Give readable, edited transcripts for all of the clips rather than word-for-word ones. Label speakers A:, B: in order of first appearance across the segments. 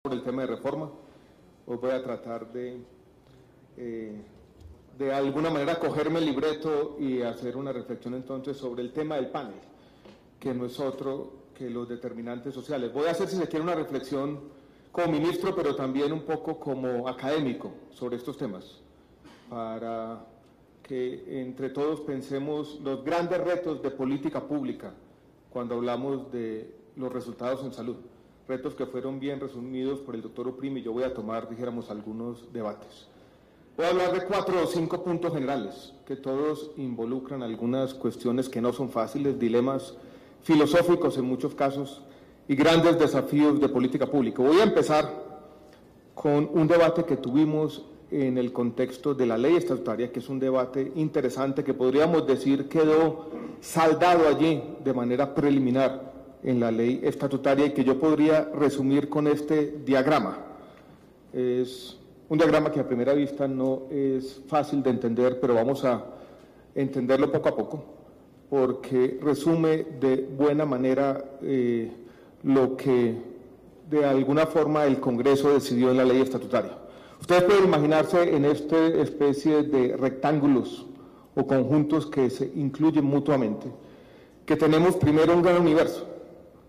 A: Por el tema de reforma. Hoy voy a tratar de alguna manera cogerme el libreto y hacer una reflexión entonces sobre el tema del panel, que no es otro que los determinantes sociales. Voy a hacer, si se quiere, una reflexión como ministro, pero también un poco como académico sobre estos temas, para que entre todos pensemos los grandes retos de política pública cuando hablamos de los resultados en salud. Retos que fueron bien resumidos por el doctor Uprime, y yo voy a tomar, dijéramos, algunos debates. Voy a hablar de 4 o 5 puntos generales, que todos involucran algunas cuestiones que no son fáciles, dilemas filosóficos en muchos casos, y grandes desafíos de política pública. Voy a empezar con un debate que tuvimos en el contexto de la ley estatutaria, que es un debate interesante, que podríamos decir quedó saldado allí de manera preliminar en la ley estatutaria, y que yo podría resumir con este diagrama. Es un diagrama que a primera vista no es fácil de entender, pero vamos a entenderlo poco a poco, porque resume de buena manera lo que de alguna forma el Congreso decidió en la ley estatutaria. Ustedes pueden imaginarse en esta especie de rectángulos o conjuntos que se incluyen mutuamente, que tenemos primero un gran universo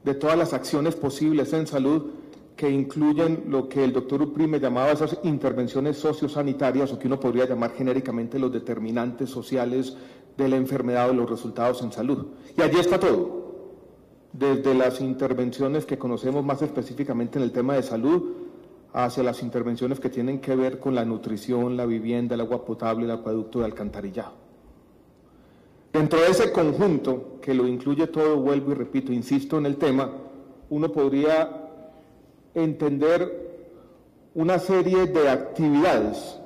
A: de todas las acciones posibles en salud, que incluyen lo que el doctor Uprime llamaba esas intervenciones sociosanitarias, o que uno podría llamar genéricamente los determinantes sociales de la enfermedad o los resultados en salud. Y allí está todo, desde las intervenciones que conocemos más específicamente en el tema de salud, hacia las intervenciones que tienen que ver con la nutrición, la vivienda, el agua potable, el acueducto de alcantarillado. Dentro de ese conjunto, que lo incluye todo, vuelvo y repito, insisto en el tema, uno podría entender una serie de actividades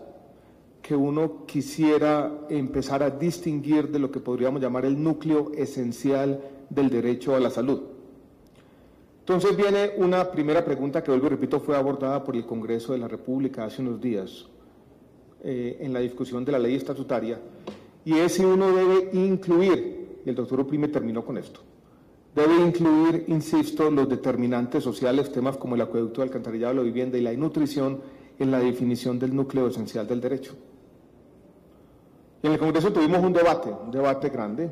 A: que uno quisiera empezar a distinguir de lo que podríamos llamar el núcleo esencial del derecho a la salud. Entonces viene una primera pregunta que, vuelvo y repito, fue abordada por el Congreso de la República hace unos días en la discusión de la ley estatutaria, y es si uno debe incluir, y el doctor Uprime terminó con esto, debe incluir, insisto, los determinantes sociales, temas como el acueducto de alcantarillado, la vivienda y la nutrición, en la definición del núcleo esencial del derecho. Y en el Congreso tuvimos un debate grande,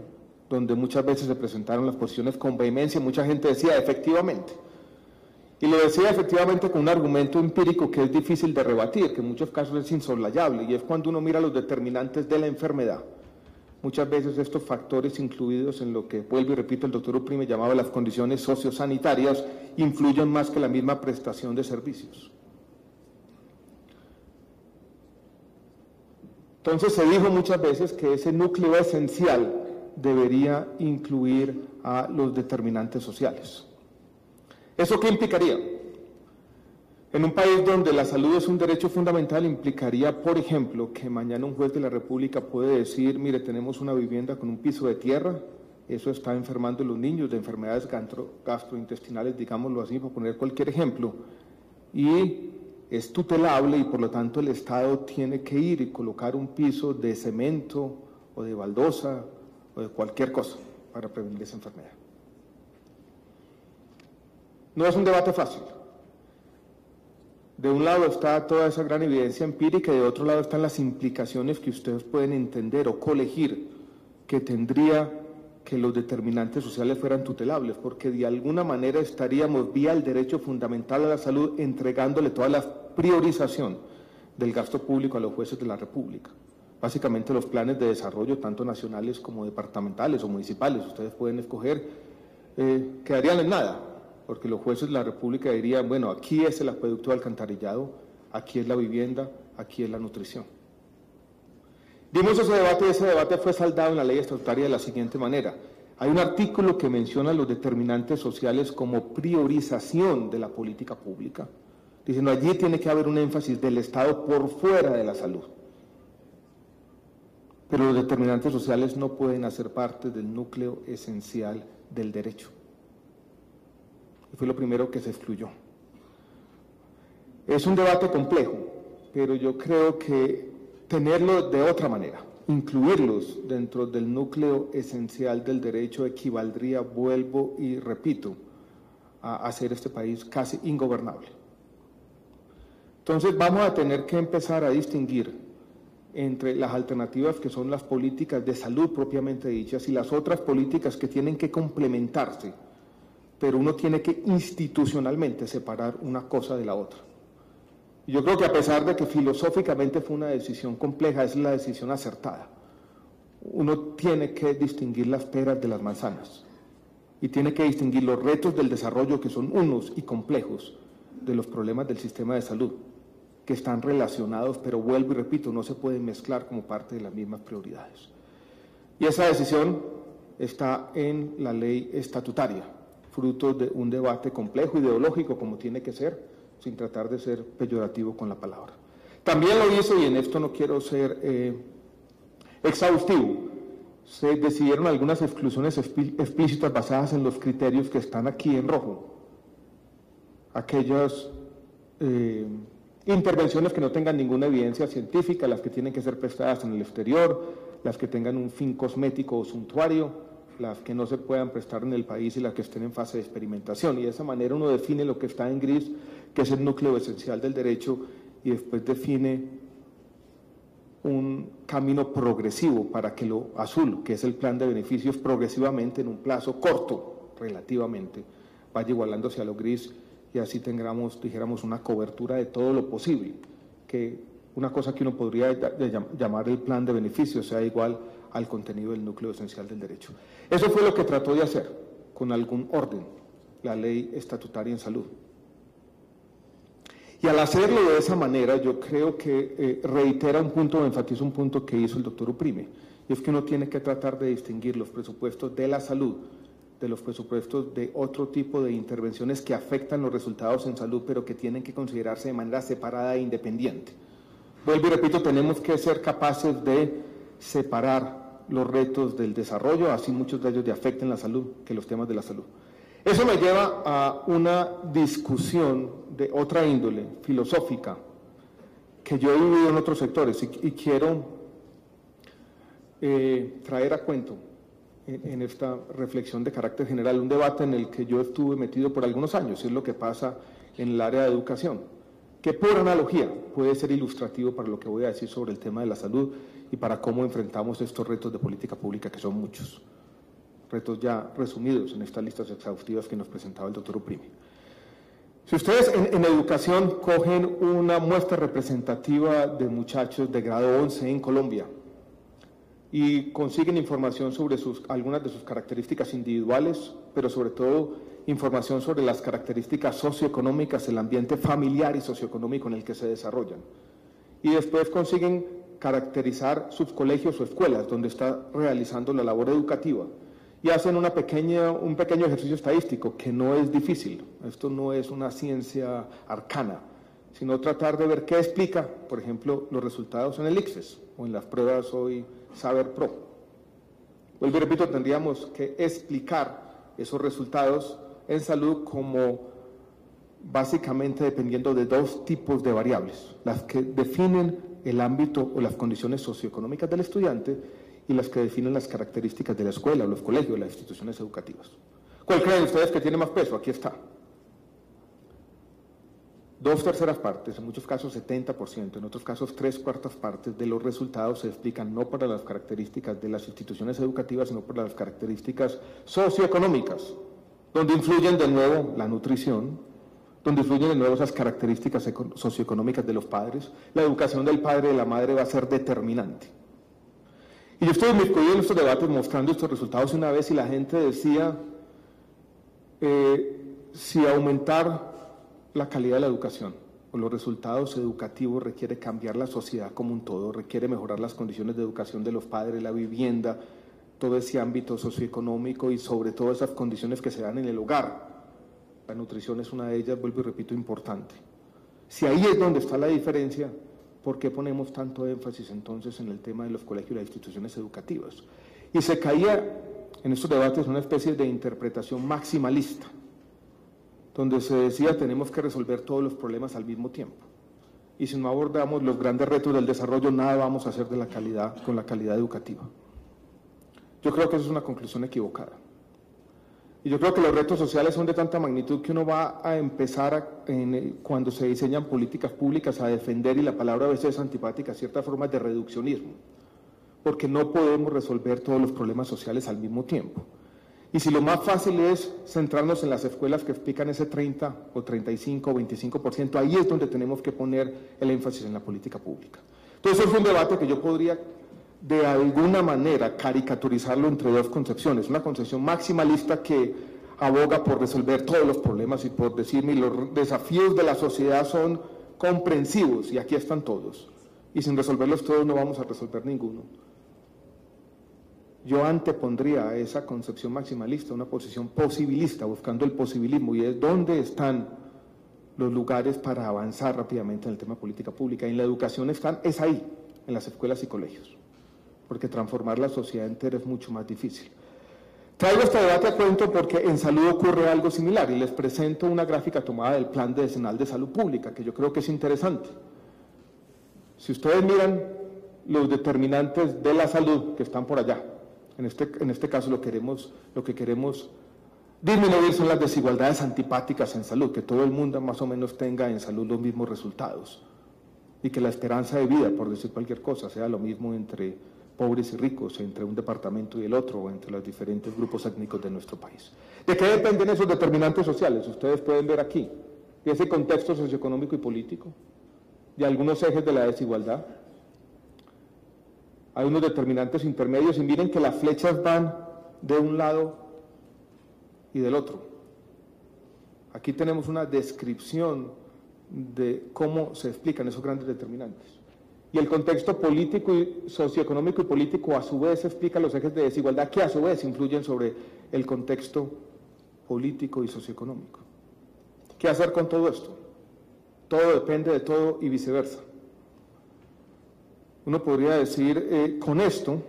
A: donde muchas veces se presentaron las posiciones con vehemencia, mucha gente decía efectivamente, y lo decía efectivamente con un argumento empírico que es difícil de rebatir, que en muchos casos es insoslayable, y es cuando uno mira los determinantes de la enfermedad. Muchas veces estos factores incluidos en lo que, vuelvo y repito, el doctor Uprime llamaba las condiciones sociosanitarias, influyen más que la misma prestación de servicios. Entonces se dijo muchas veces que ese núcleo esencial debería incluir a los determinantes sociales. ¿Eso qué implicaría? En un país donde la salud es un derecho fundamental, implicaría, por ejemplo, que mañana un juez de la República puede decir, mire, tenemos una vivienda con un piso de tierra, eso está enfermando a los niños de enfermedades gastrointestinales, digámoslo así, por poner cualquier ejemplo, y es tutelable, y por lo tanto el Estado tiene que ir y colocar un piso de cemento o de baldosa o de cualquier cosa para prevenir esa enfermedad. No es un debate fácil. De un lado está toda esa gran evidencia empírica, y de otro lado están las implicaciones que ustedes pueden entender o colegir que tendría que los determinantes sociales fueran tutelables, porque de alguna manera estaríamos, vía el derecho fundamental a la salud, entregándole toda la priorización del gasto público a los jueces de la República. Básicamente los planes de desarrollo, tanto nacionales como departamentales o municipales, ustedes pueden escoger, quedarían en nada, porque los jueces de la República dirían, bueno, aquí es el acueducto de alcantarillado, aquí es la vivienda, aquí es la nutrición. Dimos ese debate, y ese debate fue saldado en la ley estatutaria de la siguiente manera. Hay un artículo que menciona los determinantes sociales como priorización de la política pública, diciendo allí tiene que haber un énfasis del Estado por fuera de la salud. Pero los determinantes sociales no pueden hacer parte del núcleo esencial del derecho. Y fue lo primero que se excluyó. Es un debate complejo, pero yo creo que tenerlo de otra manera, incluirlos dentro del núcleo esencial del derecho, equivaldría, vuelvo y repito, a hacer este país casi ingobernable. Entonces vamos a tener que empezar a distinguir entre las alternativas que son las políticas de salud propiamente dichas y las otras políticas que tienen que complementarse, pero uno tiene que institucionalmente separar una cosa de la otra. Y yo creo que a pesar de que filosóficamente fue una decisión compleja, es la decisión acertada. Uno tiene que distinguir las peras de las manzanas y tiene que distinguir los retos del desarrollo, que son unos y complejos, de los problemas del sistema de salud, que están relacionados, pero vuelvo y repito, no se pueden mezclar como parte de las mismas prioridades. Y esa decisión está en la ley estatutaria, fruto de un debate complejo, ideológico, como tiene que ser, sin tratar de ser peyorativo con la palabra. También lo hizo, y en esto no quiero ser exhaustivo, se decidieron algunas exclusiones explícitas basadas en los criterios que están aquí en rojo. Aquellas intervenciones que no tengan ninguna evidencia científica, las que tienen que ser prestadas en el exterior, las que tengan un fin cosmético o suntuario, las que no se puedan prestar en el país y las que estén en fase de experimentación. Y de esa manera uno define lo que está en gris, que es el núcleo esencial del derecho, y después define un camino progresivo para que lo azul, que es el plan de beneficios, progresivamente en un plazo corto, relativamente, vaya igualándose a lo gris, y así tengamos, dijéramos, una cobertura de todo lo posible, que una cosa que uno podría llamar el plan de beneficios sea igual al contenido del núcleo esencial del derecho. Eso fue lo que trató de hacer, con algún orden, la ley estatutaria en salud. Y al hacerlo de esa manera, yo creo que reitera un punto, enfatiza un punto que hizo el doctor Uprime, y es que uno tiene que tratar de distinguir los presupuestos de la salud de los presupuestos de otro tipo de intervenciones que afectan los resultados en salud, pero que tienen que considerarse de manera separada e independiente. Vuelvo y repito, tenemos que ser capaces de separar los retos del desarrollo, así muchos de ellos afecten la salud, que los temas de la salud. Eso me lleva a una discusión de otra índole, filosófica, que yo he vivido en otros sectores y quiero traer a cuento en esta reflexión de carácter general, un debate en el que yo estuve metido por algunos años, es lo que pasa en el área de educación, que por analogía puede ser ilustrativo para lo que voy a decir sobre el tema de la salud y para cómo enfrentamos estos retos de política pública, que son muchos, retos ya resumidos en estas listas exhaustivas que nos presentaba el doctor Uprime. Si ustedes en educación cogen una muestra representativa de muchachos de grado 11 en Colombia, y consiguen información sobre algunas de sus características individuales, pero sobre todo información sobre las características socioeconómicas, el ambiente familiar y socioeconómico en el que se desarrollan. Y después consiguen caracterizar sus colegios o escuelas donde está realizando la labor educativa y hacen un pequeño ejercicio estadístico que no es difícil. Esto no es una ciencia arcana, sino tratar de ver qué explica, por ejemplo, los resultados en el ICFES o en las pruebas hoy Saber Pro. Vuelvo y repito, tendríamos que explicar esos resultados en salud como básicamente dependiendo de dos tipos de variables, las que definen el ámbito o las condiciones socioeconómicas del estudiante y las que definen las características de la escuela, o los colegios, las instituciones educativas. ¿Cuál creen ustedes que tiene más peso? Aquí está. 2/3 partes, en muchos casos 70%, en otros casos 3/4 partes de los resultados se explican no por las características de las instituciones educativas, sino por las características socioeconómicas, donde influyen de nuevo la nutrición, donde influyen de nuevo esas características socioeconómicas de los padres. La educación del padre y de la madre va a ser determinante. Y yo estoy inmiscuido en estos debates mostrando estos resultados una vez y la gente decía si aumentar la calidad de la educación o los resultados educativos requiere cambiar la sociedad como un todo, requiere mejorar las condiciones de educación de los padres, la vivienda, todo ese ámbito socioeconómico y sobre todo esas condiciones que se dan en el hogar. La nutrición es una de ellas, vuelvo y repito, importante. Si ahí es donde está la diferencia, ¿por qué ponemos tanto énfasis entonces en el tema de los colegios y las instituciones educativas? Y se caía en estos debates una especie de interpretación maximalista, donde se decía tenemos que resolver todos los problemas al mismo tiempo. Y si no abordamos los grandes retos del desarrollo, nada vamos a hacer de la calidad, con la calidad educativa. Yo creo que esa es una conclusión equivocada. Y yo creo que los retos sociales son de tanta magnitud que uno va a empezar, cuando se diseñan políticas públicas, a defender, y la palabra a veces es antipática, ciertas formas de reduccionismo, porque no podemos resolver todos los problemas sociales al mismo tiempo. Y si lo más fácil es centrarnos en las escuelas que explican ese 30 o 35 o 25%, ahí es donde tenemos que poner el énfasis en la política pública. Entonces, eso es un debate que yo podría, de alguna manera, caricaturizarlo entre dos concepciones. Una concepción maximalista que aboga por resolver todos los problemas y por decirme los desafíos de la sociedad son comprensivos y aquí están todos. Y sin resolverlos todos no vamos a resolver ninguno. Yo antepondría a esa concepción maximalista una posición posibilista, buscando el posibilismo, y es dónde están los lugares para avanzar rápidamente en el tema de política pública. Y en la educación es ahí, en las escuelas y colegios, porque transformar la sociedad entera es mucho más difícil. Traigo este debate a cuento porque en salud ocurre algo similar, y les presento una gráfica tomada del Plan Decenal de Salud Pública, que yo creo que es interesante. Si ustedes miran los determinantes de la salud que están por allá, en este caso lo que queremos disminuir son las desigualdades antipáticas en salud, que todo el mundo más o menos tenga en salud los mismos resultados, y que la esperanza de vida, por decir cualquier cosa, sea lo mismo entre pobres y ricos, entre un departamento y el otro, o entre los diferentes grupos étnicos de nuestro país. ¿De qué dependen esos determinantes sociales? Ustedes pueden ver aquí, ese contexto socioeconómico y político, y algunos ejes de la desigualdad. Hay unos determinantes intermedios, y miren que las flechas van de un lado y del otro. Aquí tenemos una descripción de cómo se explican esos grandes determinantes. Y el contexto político y socioeconómico y político a su vez explica los ejes de desigualdad que a su vez influyen sobre el contexto político y socioeconómico. ¿Qué hacer con todo esto? Todo depende de todo y viceversa. Uno podría decir, con esto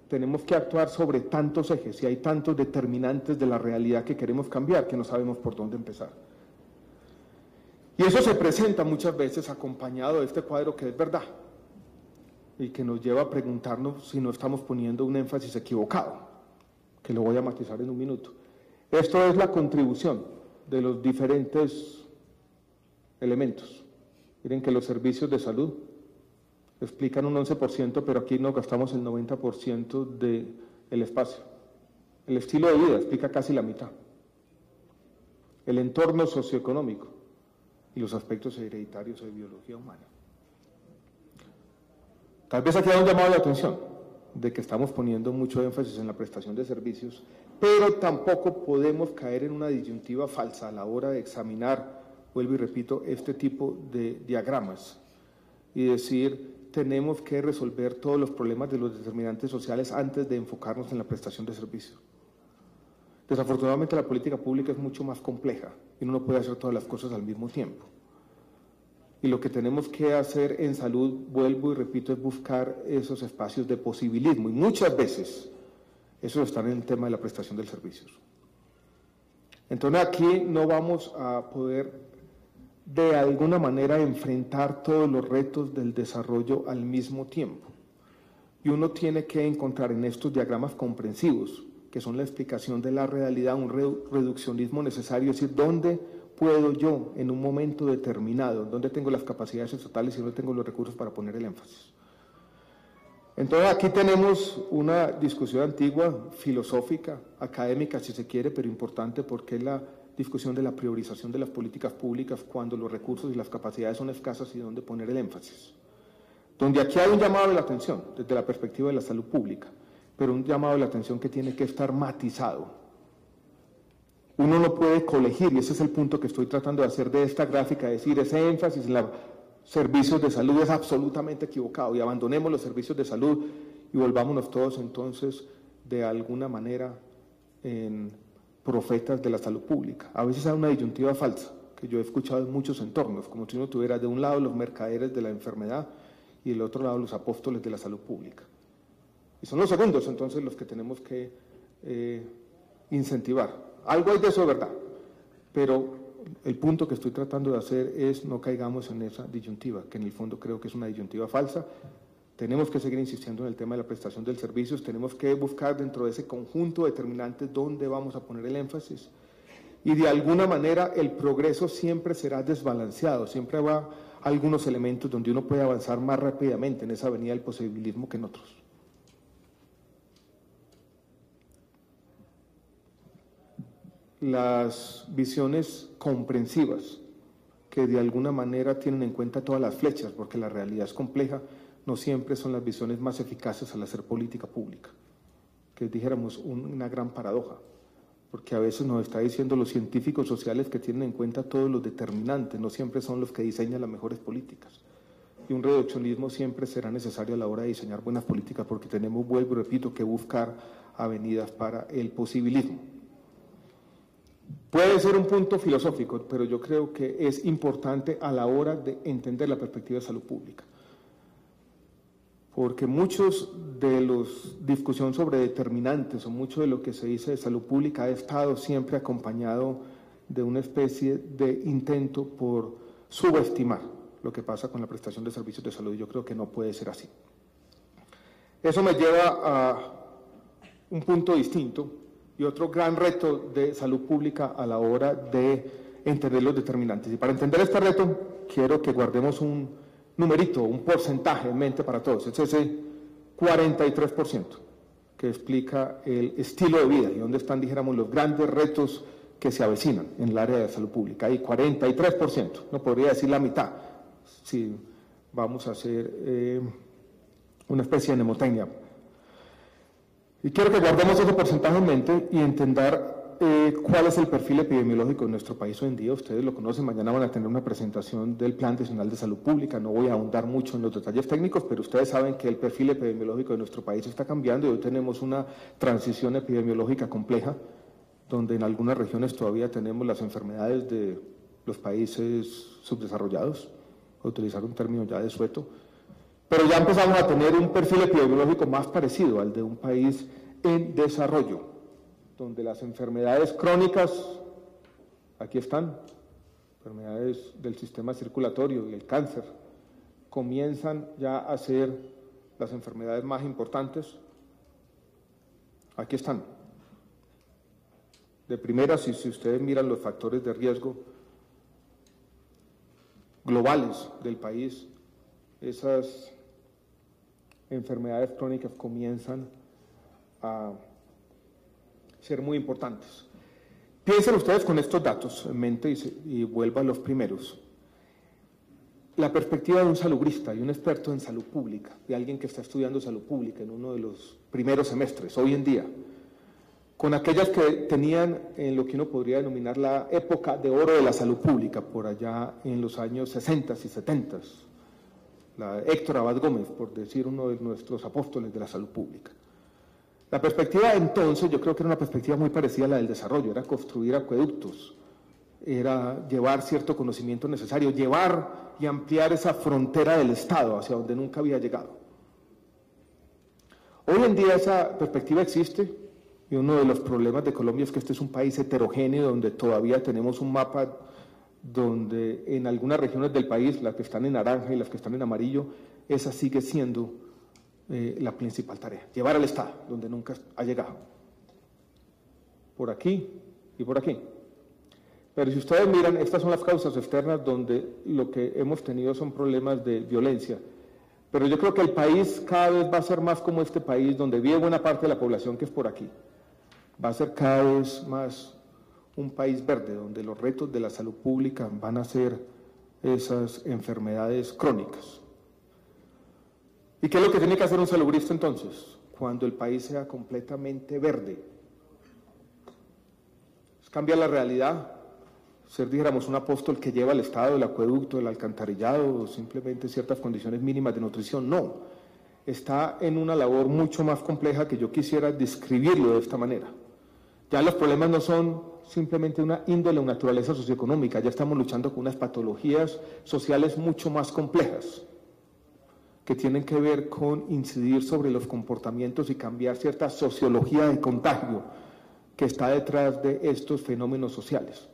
A: tenemos que actuar sobre tantos ejes y hay tantos determinantes de la realidad que queremos cambiar que no sabemos por dónde empezar. Y eso se presenta muchas veces acompañado de este cuadro que es verdad y que nos lleva a preguntarnos si no estamos poniendo un énfasis equivocado, que lo voy a matizar en un minuto. Esto es la contribución de los diferentes elementos. Miren que los servicios de salud explican un 11%, pero aquí nos gastamos el 90% del espacio. El estilo de vida explica casi la mitad. El entorno socioeconómico y los aspectos hereditarios de biología humana. Tal vez aquí hay un llamado de atención de que estamos poniendo mucho énfasis en la prestación de servicios, pero tampoco podemos caer en una disyuntiva falsa a la hora de examinar, vuelvo y repito, este tipo de diagramas y decir, tenemos que resolver todos los problemas de los determinantes sociales antes de enfocarnos en la prestación de servicios. Desafortunadamente la política pública es mucho más compleja y uno no puede hacer todas las cosas al mismo tiempo. Y lo que tenemos que hacer en salud, vuelvo y repito, es buscar esos espacios de posibilismo. Y muchas veces eso está en el tema de la prestación de servicios. Entonces aquí no vamos a poder de alguna manera enfrentar todos los retos del desarrollo al mismo tiempo. Y uno tiene que encontrar en estos diagramas comprensivos, que son la explicación de la realidad, un reduccionismo necesario, es decir, ¿dónde puedo yo en un momento determinado, dónde tengo las capacidades estatales y dónde tengo los recursos para poner el énfasis? Entonces aquí tenemos una discusión antigua, filosófica, académica si se quiere, pero importante porque es la discusión de la priorización de las políticas públicas cuando los recursos y las capacidades son escasas y dónde poner el énfasis. Donde aquí hay un llamado de la atención desde la perspectiva de la salud pública, pero un llamado de la atención que tiene que estar matizado. Uno no puede colegir, y ese es el punto que estoy tratando de hacer de esta gráfica, decir, ese énfasis en los servicios de salud es absolutamente equivocado y abandonemos los servicios de salud y volvámonos todos entonces de alguna manera en profetas de la salud pública. A veces hay una disyuntiva falsa, que yo he escuchado en muchos entornos, como si uno tuviera de un lado los mercaderes de la enfermedad y del otro lado los apóstoles de la salud pública. Y son los segundos entonces los que tenemos que incentivar. Algo hay de eso, ¿verdad? Pero el punto que estoy tratando de hacer es no caigamos en esa disyuntiva, que en el fondo creo que es una disyuntiva falsa, Tenemos que seguir insistiendo en el tema de la prestación de servicios, tenemos que buscar dentro de ese conjunto de determinantes dónde vamos a poner el énfasis. Y de alguna manera el progreso siempre será desbalanceado, siempre habrá algunos elementos donde uno puede avanzar más rápidamente en esa avenida del posibilismo que en otros. Las visiones comprensivas, que de alguna manera tienen en cuenta todas las flechas, porque la realidad es compleja, no siempre son las visiones más eficaces al hacer política pública, que dijéramos una gran paradoja, porque a veces nos está diciendo los científicos sociales que tienen en cuenta todos los determinantes, no siempre son los que diseñan las mejores políticas. Y un reduccionismo siempre será necesario a la hora de diseñar buenas políticas, porque tenemos, vuelvo y repito, que buscar avenidas para el posibilismo. Puede ser un punto filosófico, pero yo creo que es importante a la hora de entender la perspectiva de salud pública. Porque muchos de los discusión sobre determinantes o mucho de lo que se dice de salud pública ha estado siempre acompañado de una especie de intento por subestimar lo que pasa con la prestación de servicios de salud, y yo creo que no puede ser así. Eso me lleva a un punto distinto y otro gran reto de salud pública a la hora de entender los determinantes. Y para entender este reto, quiero que guardemos un numerito, un porcentaje en mente para todos. Es ese 43% que explica el estilo de vida y dónde están, dijéramos, los grandes retos que se avecinan en el área de salud pública. Hay 43%, no podría decir la mitad, si vamos a hacer una especie de mnemotecnia. Y quiero que guardemos ese porcentaje en mente y entender cuál es el perfil epidemiológico de nuestro país hoy en día. Ustedes lo conocen, mañana van a tener una presentación del Plan Nacional de Salud Pública. No voy a ahondar mucho en los detalles técnicos, pero ustedes saben que el perfil epidemiológico de nuestro país está cambiando y hoy tenemos una transición epidemiológica compleja, donde en algunas regiones todavía tenemos las enfermedades de los países subdesarrollados, a utilizar un término ya desueto, pero ya empezamos a tener un perfil epidemiológico más parecido al de un país en desarrollo, donde las enfermedades crónicas, aquí están, enfermedades del sistema circulatorio y el cáncer, comienzan ya a ser las enfermedades más importantes. Aquí están. De primera, si ustedes miran los factores de riesgo globales del país, esas enfermedades crónicas comienzan a ser muy importantes. Piensen ustedes con estos datos en mente y vuelvan a los primeros. La perspectiva de un salubrista y un experto en salud pública, de alguien que está estudiando salud pública en uno de los primeros semestres, hoy en día, con aquellas que tenían en lo que uno podría denominar la época de oro de la salud pública, por allá en los años 60 y 70, la Héctor Abad Gómez, por decir uno de nuestros apóstoles de la salud pública. La perspectiva entonces, yo creo que era una perspectiva muy parecida a la del desarrollo, era construir acueductos, era llevar cierto conocimiento necesario, llevar y ampliar esa frontera del Estado hacia donde nunca había llegado. Hoy en día esa perspectiva existe, y uno de los problemas de Colombia es que este es un país heterogéneo, donde todavía tenemos un mapa donde en algunas regiones del país, las que están en naranja y las que están en amarillo, esa sigue siendo la principal tarea, llevar al Estado donde nunca ha llegado, por aquí y por aquí. Pero si ustedes miran, estas son las causas externas donde lo que hemos tenido son problemas de violencia, pero yo creo que el país cada vez va a ser más como este país donde vive buena parte de la población que es por aquí, va a ser cada vez más un país verde, donde los retos de la salud pública van a ser esas enfermedades crónicas. ¿Y qué es lo que tiene que hacer un salubrista entonces? Cuando el país sea completamente verde. Es cambiar la realidad, ser, dijéramos, un apóstol que lleva el Estado, el acueducto, el alcantarillado, o simplemente ciertas condiciones mínimas de nutrición. No, está en una labor mucho más compleja que yo quisiera describirlo de esta manera. Ya los problemas no son simplemente una índole o naturaleza socioeconómica, ya estamos luchando con unas patologías sociales mucho más complejas, que tienen que ver con incidir sobre los comportamientos y cambiar cierta sociología de contagio que está detrás de estos fenómenos sociales.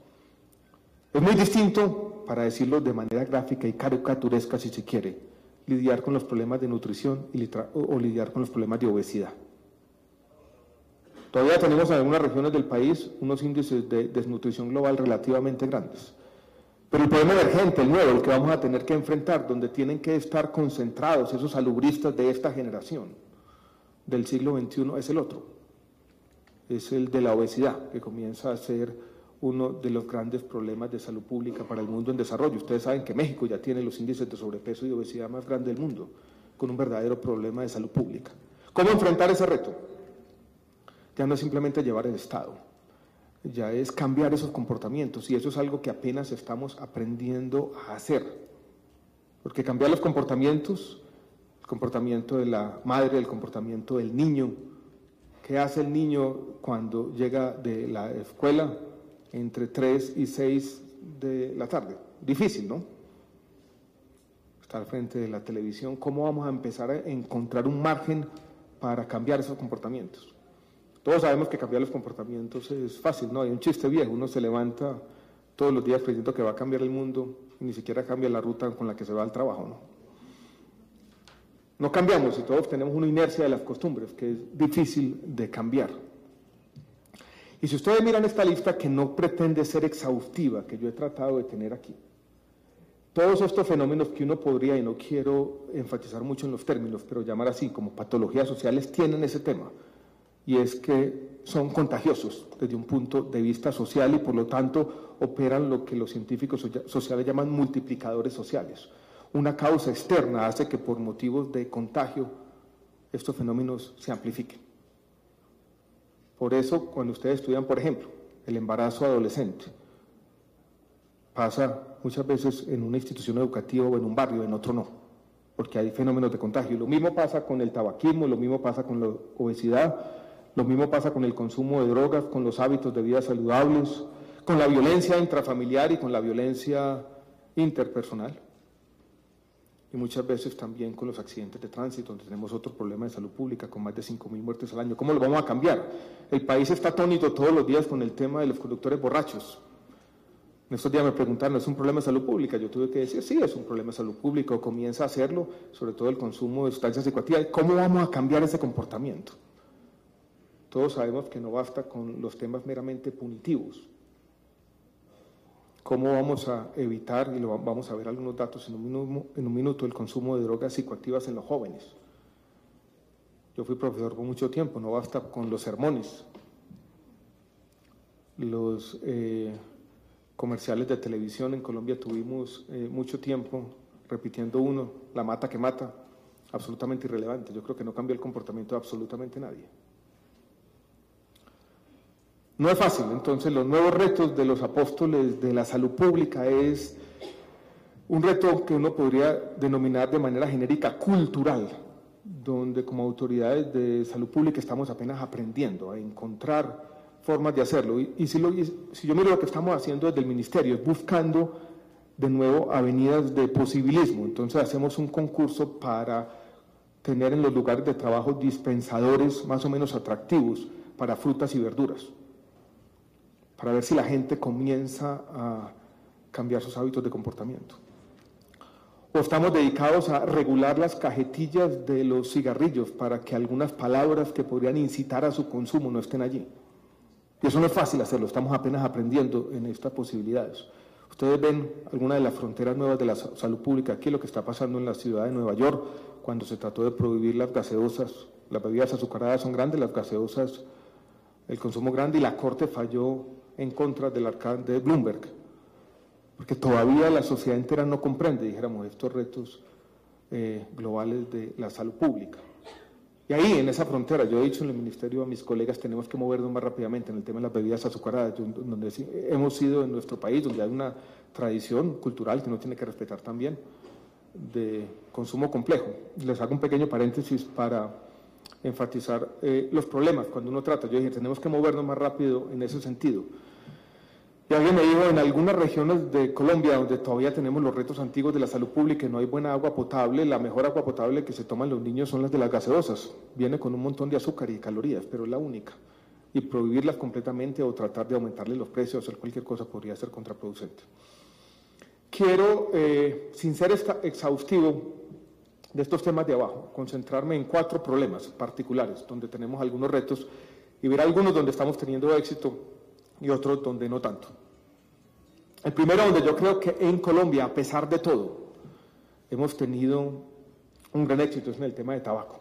A: Es muy distinto, para decirlo de manera gráfica y caricaturesca si se quiere, lidiar con los problemas de nutrición o lidiar con los problemas de obesidad. Todavía tenemos en algunas regiones del país unos índices de desnutrición global relativamente grandes. Pero el problema emergente, el nuevo, el que vamos a tener que enfrentar, donde tienen que estar concentrados esos salubristas de esta generación del siglo XXI, es el otro. Es el de la obesidad, que comienza a ser uno de los grandes problemas de salud pública para el mundo en desarrollo. Ustedes saben que México ya tiene los índices de sobrepeso y obesidad más grandes del mundo, con un verdadero problema de salud pública. ¿Cómo enfrentar ese reto? Ya no es simplemente llevar el Estado, ya es cambiar esos comportamientos, y eso es algo que apenas estamos aprendiendo a hacer. Porque cambiar los comportamientos, el comportamiento de la madre, el comportamiento del niño. ¿Qué hace el niño cuando llega de la escuela entre 3 y 6 de la tarde? Difícil, ¿no? Está al frente de la televisión. ¿Cómo vamos a empezar a encontrar un margen para cambiar esos comportamientos? Todos sabemos que cambiar los comportamientos es fácil, ¿no? Hay un chiste viejo, uno se levanta todos los días creyendo que va a cambiar el mundo y ni siquiera cambia la ruta con la que se va al trabajo, ¿no? No cambiamos y todos tenemos una inercia de las costumbres que es difícil de cambiar. Y si ustedes miran esta lista, que no pretende ser exhaustiva, que yo he tratado de tener aquí, todos estos fenómenos que uno podría, y no quiero enfatizar mucho en los términos, pero llamar así como patologías sociales, tienen ese tema, y es que son contagiosos desde un punto de vista social y por lo tanto operan lo que los científicos sociales llaman multiplicadores sociales. Una causa externa hace que por motivos de contagio estos fenómenos se amplifiquen. Por eso, cuando ustedes estudian, por ejemplo, el embarazo adolescente, pasa muchas veces en una institución educativa o en un barrio, en otro no, porque hay fenómenos de contagio. Lo mismo pasa con el tabaquismo, lo mismo pasa con la obesidad, lo mismo pasa con el consumo de drogas, con los hábitos de vida saludables, con la violencia intrafamiliar y con la violencia interpersonal. Y muchas veces también con los accidentes de tránsito, donde tenemos otro problema de salud pública con más de 5.000 muertes al año. ¿Cómo lo vamos a cambiar? El país está atónito todos los días con el tema de los conductores borrachos. En estos días me preguntaron, ¿es un problema de salud pública? Yo tuve que decir, sí, es un problema de salud pública, o comienza a hacerlo, sobre todo el consumo de sustancias psicoactivas. ¿Cómo vamos a cambiar ese comportamiento? Todos sabemos que no basta con los temas meramente punitivos. ¿Cómo vamos a evitar, y vamos a ver algunos datos en un minuto, el consumo de drogas psicoactivas en los jóvenes? Yo fui profesor por mucho tiempo, no basta con los sermones, los comerciales de televisión. En Colombia tuvimos mucho tiempo repitiendo uno, la mata que mata, absolutamente irrelevante. Yo creo que no cambió el comportamiento de absolutamente nadie. No es fácil, entonces los nuevos retos de los apóstoles de la salud pública es un reto que uno podría denominar de manera genérica cultural, donde como autoridades de salud pública estamos apenas aprendiendo a encontrar formas de hacerlo. Y si yo miro lo que estamos haciendo desde el ministerio, es buscando de nuevo avenidas de posibilismo. Entonces hacemos un concurso para tener en los lugares de trabajo dispensadores más o menos atractivos para frutas y verduras, para ver si la gente comienza a cambiar sus hábitos de comportamiento. O estamos dedicados a regular las cajetillas de los cigarrillos para que algunas palabras que podrían incitar a su consumo no estén allí. Y eso no es fácil hacerlo, estamos apenas aprendiendo en estas posibilidades. Ustedes ven algunas de las fronteras nuevas de la salud pública aquí, lo que está pasando en la ciudad de Nueva York, cuando se trató de prohibir las gaseosas. Las bebidas azucaradas son grandes, las gaseosas, el consumo grande, y la Corte falló en contra del alcalde Bloomberg, porque todavía la sociedad entera no comprende, dijéramos, estos retos globales de la salud pública. Y ahí, en esa frontera, yo he dicho en el ministerio a mis colegas, tenemos que movernos más rápidamente en el tema de las bebidas azucaradas, donde hemos sido en nuestro país, donde hay una tradición cultural que uno tiene que respetar también, de consumo complejo. Les hago un pequeño paréntesis para enfatizar los problemas cuando uno trata. Yo dije, tenemos que movernos más rápido en ese sentido. Y alguien me dijo, en algunas regiones de Colombia, donde todavía tenemos los retos antiguos de la salud pública y no hay buena agua potable, la mejor agua potable que se toman los niños son las de las gaseosas. Viene con un montón de azúcar y calorías, pero es la única. Y prohibirlas completamente o tratar de aumentarle los precios o hacer cualquier cosa podría ser contraproducente. Quiero, sin ser exhaustivo, de estos temas de abajo, concentrarme en 4 problemas particulares, donde tenemos algunos retos, y ver algunos donde estamos teniendo éxito y otros donde no tanto. El primero, donde yo creo que en Colombia, a pesar de todo, hemos tenido un gran éxito, es en el tema de tabaco.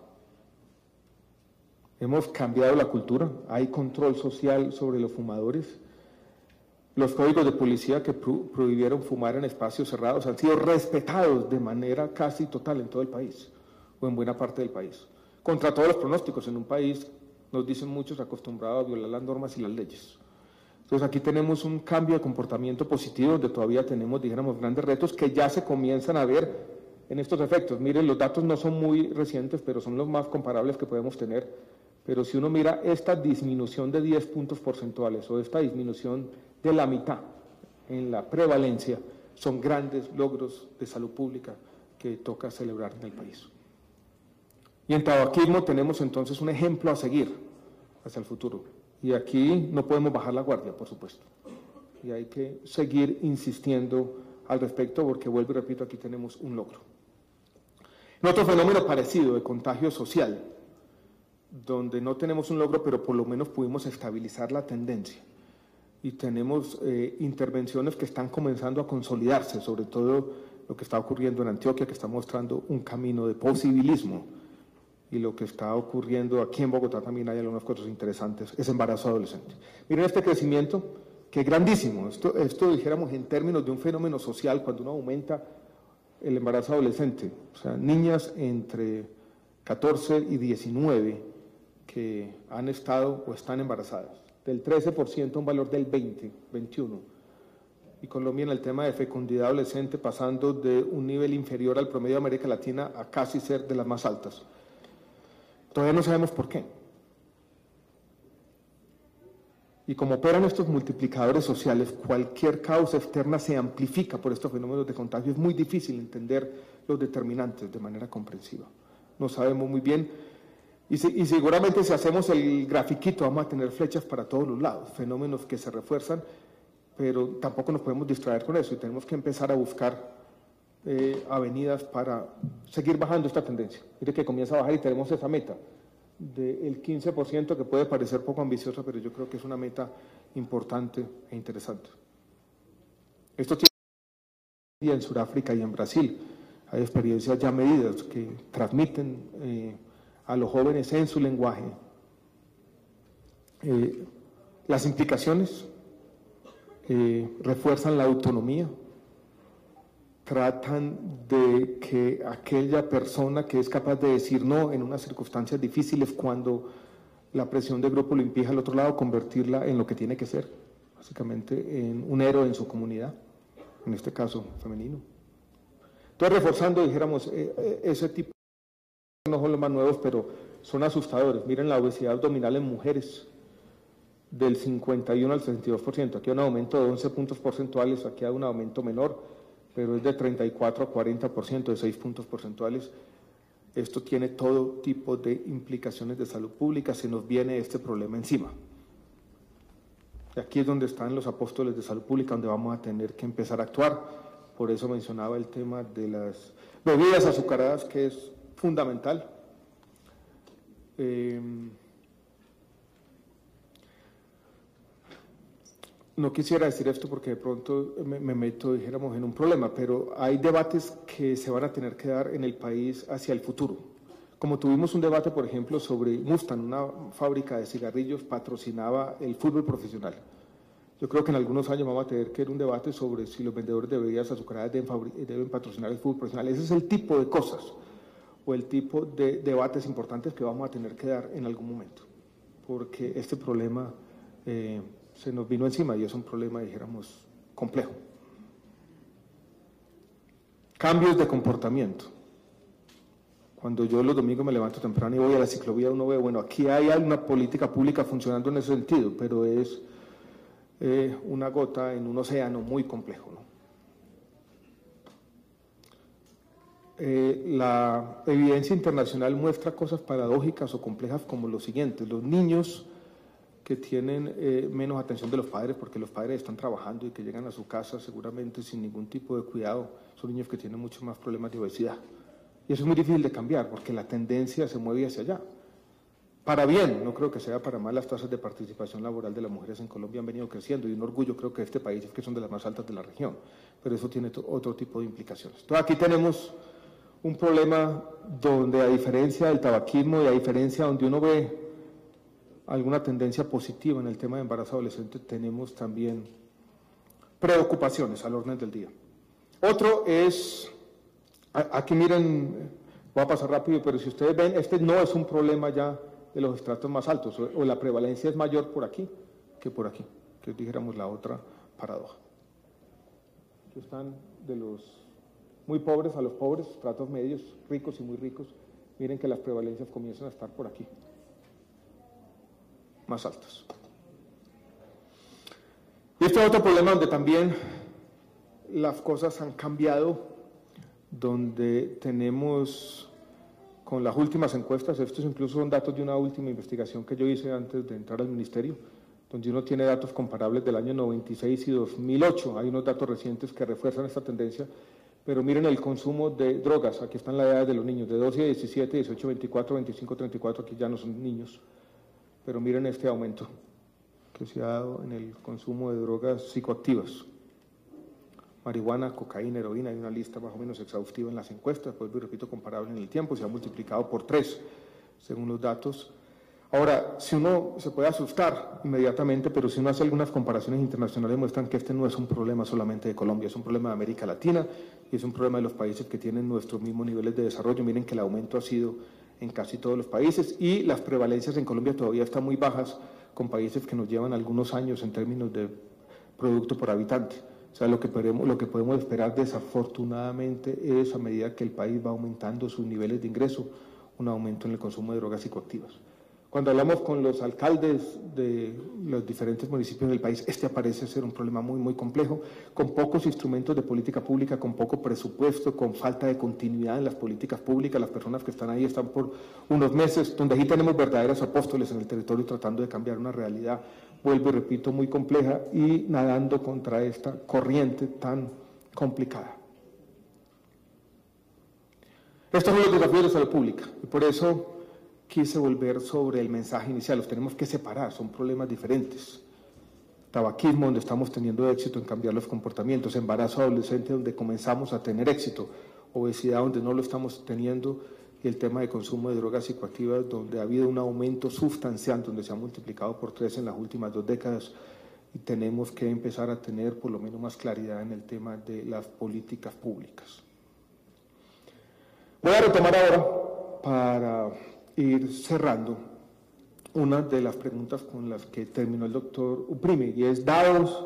A: Hemos cambiado la cultura, hay control social sobre los fumadores. Los códigos de policía que prohibieron fumar en espacios cerrados han sido respetados de manera casi total en todo el país, o en buena parte del país. Contra todos los pronósticos, en un país, nos dicen muchos, acostumbrados a violar las normas y las leyes. Entonces aquí tenemos un cambio de comportamiento positivo, donde todavía tenemos, dijéramos, grandes retos que ya se comienzan a ver en estos efectos. Miren, los datos no son muy recientes, pero son los más comparables que podemos tener. Pero si uno mira esta disminución de 10 puntos porcentuales o esta disminución de la mitad en la prevalencia, son grandes logros de salud pública que toca celebrar en el país. Y en tabaquismo tenemos entonces un ejemplo a seguir hacia el futuro. Y aquí no podemos bajar la guardia, por supuesto. Y hay que seguir insistiendo al respecto porque, vuelvo y repito, aquí tenemos un logro. En otro fenómeno parecido de contagio social, donde no tenemos un logro, pero por lo menos pudimos estabilizar la tendencia. Y tenemos intervenciones que están comenzando a consolidarse, sobre todo lo que está ocurriendo en Antioquia, que está mostrando un camino de posibilismo, y lo que está ocurriendo aquí en Bogotá también hay algunas cosas interesantes, es embarazo adolescente. Miren este crecimiento, que es grandísimo. Esto dijéramos en términos de un fenómeno social, cuando uno aumenta el embarazo adolescente, o sea, niñas entre 14 y 19 que han estado o están embarazadas, del 13% a un valor del 20, 21. Y Colombia en el tema de fecundidad adolescente pasando de un nivel inferior al promedio de América Latina a casi ser de las más altas. Todavía no sabemos por qué. Y como operan estos multiplicadores sociales, cualquier causa externa se amplifica por estos fenómenos de contagio. Es muy difícil entender los determinantes de manera comprensiva. No sabemos muy bien. Y seguramente si hacemos el grafiquito vamos a tener flechas para todos los lados, fenómenos que se refuerzan, pero tampoco nos podemos distraer con eso y tenemos que empezar a buscar avenidas para seguir bajando esta tendencia. Mire que comienza a bajar y tenemos esa meta del 15%, que puede parecer poco ambiciosa, pero yo creo que es una meta importante e interesante. Esto tiene en Sudáfrica y en Brasil. Hay experiencias ya medidas que transmiten a los jóvenes en su lenguaje las implicaciones, refuerzan la autonomía, tratan de que aquella persona que es capaz de decir no en unas circunstancias difíciles cuando la presión del grupo lo impide al otro lado, convertirla en lo que tiene que ser, básicamente en un héroe en su comunidad, en este caso femenino. Entonces, reforzando, dijéramos, ese tipo de no son los más nuevos, pero son asustadores. Miren la obesidad abdominal en mujeres, del 51 al 62%. Aquí hay un aumento de 11 puntos porcentuales, aquí hay un aumento menor, pero es de 34 a 40%, de 6 puntos porcentuales. Esto tiene todo tipo de implicaciones de salud pública, se nos viene este problema encima. Y aquí es donde están los apóstoles de salud pública, donde vamos a tener que empezar a actuar. Por eso mencionaba el tema de las bebidas azucaradas, que es fundamental. No quisiera decir esto porque de pronto me meto, dijéramos, en un problema, pero hay debates que se van a tener que dar en el país hacia el futuro. Como tuvimos un debate, por ejemplo, sobre Mustang, una fábrica de cigarrillos patrocinaba el fútbol profesional. Yo creo que en algunos años vamos a tener que ir un debate sobre si los vendedores de bebidas azucaradas deben patrocinar el fútbol profesional. Ese es el tipo de cosas o el tipo de debates importantes que vamos a tener que dar en algún momento, porque este problema se nos vino encima y es un problema, dijéramos, complejo. Cambios de comportamiento. Cuando yo los domingos me levanto temprano y voy a la ciclovía, uno ve, bueno, aquí hay una política pública funcionando en ese sentido, pero es una gota en un océano muy complejo, ¿no? La evidencia internacional muestra cosas paradójicas o complejas como lo siguiente: los niños que tienen menos atención de los padres porque los padres están trabajando y que llegan a su casa seguramente sin ningún tipo de cuidado, son niños que tienen muchos más problemas de obesidad Y eso es muy difícil de cambiar, porque la tendencia se mueve hacia allá. Para bien, no creo que sea para mal, las tasas de participación laboral de las mujeres en Colombia han venido creciendo, y un orgullo creo que este país es que son de las más altas de la región, pero eso tiene otro tipo de implicaciones. Entonces aquí tenemos un problema donde, a diferencia del tabaquismo y a diferencia donde uno ve alguna tendencia positiva en el tema de embarazo adolescente, tenemos también preocupaciones al orden del día. Otro es, aquí miren, voy a pasar rápido, pero si ustedes ven, este no es un problema ya de los estratos más altos, o la prevalencia es mayor por aquí que por aquí, que dijéramos la otra paradoja. Aquí están de los muy pobres a los pobres, estratos medios, ricos y muy ricos, miren que las prevalencias comienzan a estar por aquí, más altas. Y este es otro problema donde también las cosas han cambiado, donde tenemos con las últimas encuestas, estos incluso son datos de una última investigación que yo hice antes de entrar al ministerio, donde uno tiene datos comparables del año 96 y 2008, hay unos datos recientes que refuerzan esta tendencia, pero miren el consumo de drogas, aquí están las edades de los niños, de 12 a 17, 18 a 24, 25 a 34, aquí ya no son niños, pero miren este aumento que se ha dado en el consumo de drogas psicoactivas. Marihuana, cocaína, heroína, hay una lista más o menos exhaustiva en las encuestas, pues repito, comparable en el tiempo, se ha multiplicado por 3, según los datos. Ahora, si uno se puede asustar inmediatamente, pero si uno hace algunas comparaciones internacionales, muestran que este no es un problema solamente de Colombia, es un problema de América Latina y es un problema de los países que tienen nuestros mismos niveles de desarrollo. Miren que el aumento ha sido en casi todos los países y las prevalencias en Colombia todavía están muy bajas con países que nos llevan algunos años en términos de producto por habitante. O sea, lo que podemos esperar desafortunadamente es, a medida que el país va aumentando sus niveles de ingreso, un aumento en el consumo de drogas psicoactivas. Cuando hablamos con los alcaldes de los diferentes municipios del país, este parece ser un problema muy, muy complejo, con pocos instrumentos de política pública, con poco presupuesto, con falta de continuidad en las políticas públicas. Las personas que están ahí están por unos meses, donde aquí tenemos verdaderos apóstoles en el territorio tratando de cambiar una realidad, vuelvo y repito, muy compleja y nadando contra esta corriente tan complicada. Estos son los desafíos de salud pública y por eso quise volver sobre el mensaje inicial. Los tenemos que separar, son problemas diferentes. Tabaquismo, donde estamos teniendo éxito en cambiar los comportamientos; embarazo adolescente, donde comenzamos a tener éxito; obesidad, donde no lo estamos teniendo; y el tema de consumo de drogas psicoactivas, donde ha habido un aumento sustancial, donde se ha multiplicado por 3 en las últimas 2 décadas, y tenemos que empezar a tener por lo menos más claridad en el tema de las políticas públicas. Voy a retomar ahora, para ir cerrando, una de las preguntas con las que terminó el doctor Uprime, y es, dados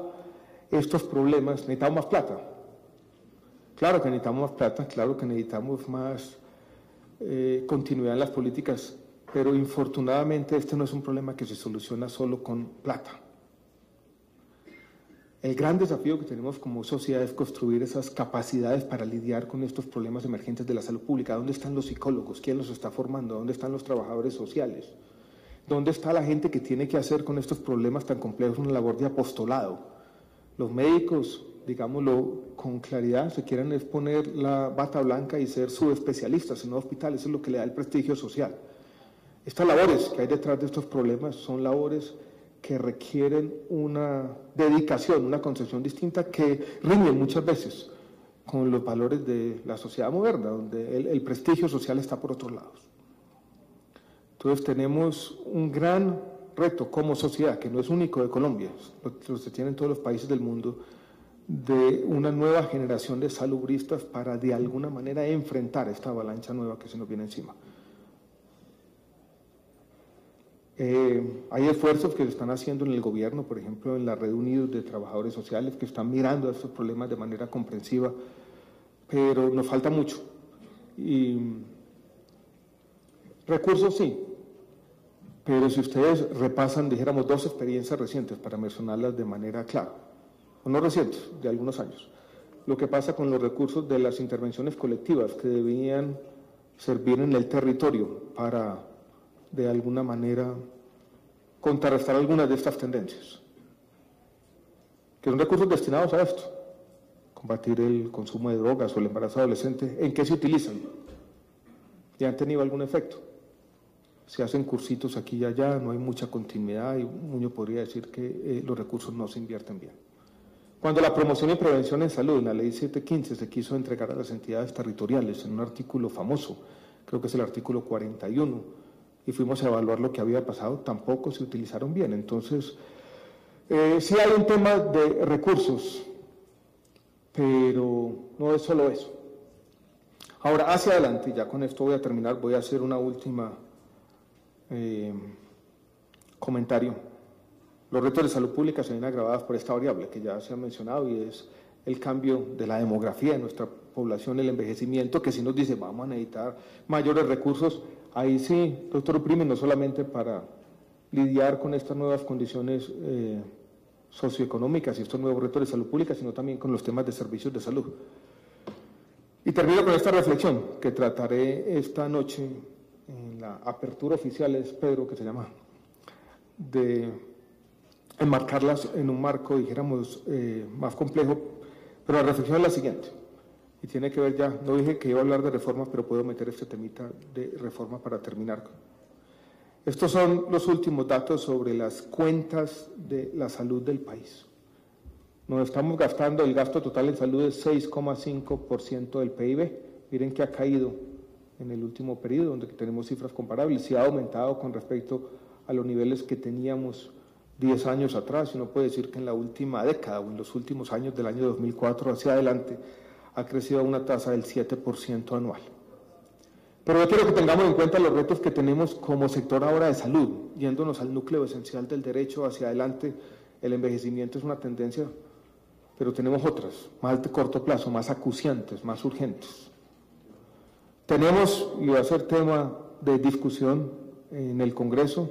A: estos problemas, ¿necesitamos más plata? Claro que necesitamos más plata, claro que necesitamos más continuidad en las políticas, pero infortunadamente este no es un problema que se soluciona solo con plata. El gran desafío que tenemos como sociedad es construir esas capacidades para lidiar con estos problemas emergentes de la salud pública. ¿Dónde están los psicólogos? ¿Quién los está formando? ¿Dónde están los trabajadores sociales? ¿Dónde está la gente que tiene que hacer con estos problemas tan complejos una labor de apostolado? Los médicos, digámoslo con claridad, se quieren es poner la bata blanca y ser subespecialistas en un hospital. Eso es lo que le da el prestigio social. Estas labores que hay detrás de estos problemas son labores que requieren una dedicación, una concepción distinta, que riñen muchas veces con los valores de la sociedad moderna, donde el prestigio social está por otros lados. Entonces tenemos un gran reto como sociedad, que no es único de Colombia, lo se tiene en todos los países del mundo, de una nueva generación de salubristas para de alguna manera enfrentar esta avalancha nueva que se nos viene encima. Hay esfuerzos que se están haciendo en el gobierno, por ejemplo, en la Red Unidos de Trabajadores Sociales, que están mirando a estos problemas de manera comprensiva, pero nos falta mucho. Y recursos sí, pero si ustedes repasan, dijéramos, 2 experiencias recientes, para mencionarlas de manera clara, o no recientes, de algunos años, lo que pasa con los recursos de las intervenciones colectivas que debían servir en el territorio para, de alguna manera, contrarrestar algunas de estas tendencias, que son recursos destinados a esto, combatir el consumo de drogas o el embarazo adolescente. ¿En qué se utilizan? y han tenido algún efecto. Se hacen cursitos aquí y allá, no hay mucha continuidad y uno podría decir que los recursos no se invierten bien. Cuando la promoción y prevención en salud, en la ley 715, se quiso entregar a las entidades territoriales en un artículo famoso, creo que es el artículo 41, y fuimos a evaluar lo que había pasado, tampoco se utilizaron bien. Entonces, sí hay un tema de recursos, pero no es solo eso. Ahora, hacia adelante, ya con esto voy a terminar, voy a hacer una última comentario. Los retos de salud pública se ven agravados por esta variable que ya se ha mencionado y es el cambio de la demografía de nuestra población, el envejecimiento, que sí nos dice vamos a necesitar mayores recursos. Ahí sí, doctor Uprime, no solamente para lidiar con estas nuevas condiciones socioeconómicas y estos nuevos retos de salud pública, sino también con los temas de servicios de salud. Y termino con esta reflexión que trataré esta noche en la apertura oficial, es Pedro que se llama, de enmarcarlas en un marco, dijéramos, más complejo, pero la reflexión es la siguiente, y tiene que ver ya, no dije que iba a hablar de reformas, pero puedo meter este temita de reforma para terminar. Estos son los últimos datos sobre las cuentas de la salud del país. Nos estamos gastando, el gasto total en salud es 6,5% del PIB, miren que ha caído en el último periodo, donde tenemos cifras comparables, y ha aumentado con respecto a los niveles que teníamos 10 años atrás, y uno puede decir que en la última década o en los últimos años del año 2004 hacia adelante ha crecido a una tasa del 7% anual. Pero yo quiero que tengamos en cuenta los retos que tenemos como sector ahora de salud, yéndonos al núcleo esencial del derecho hacia adelante. El envejecimiento es una tendencia, pero tenemos otras, más de corto plazo, más acuciantes, más urgentes. Tenemos, y va a ser tema de discusión en el Congreso,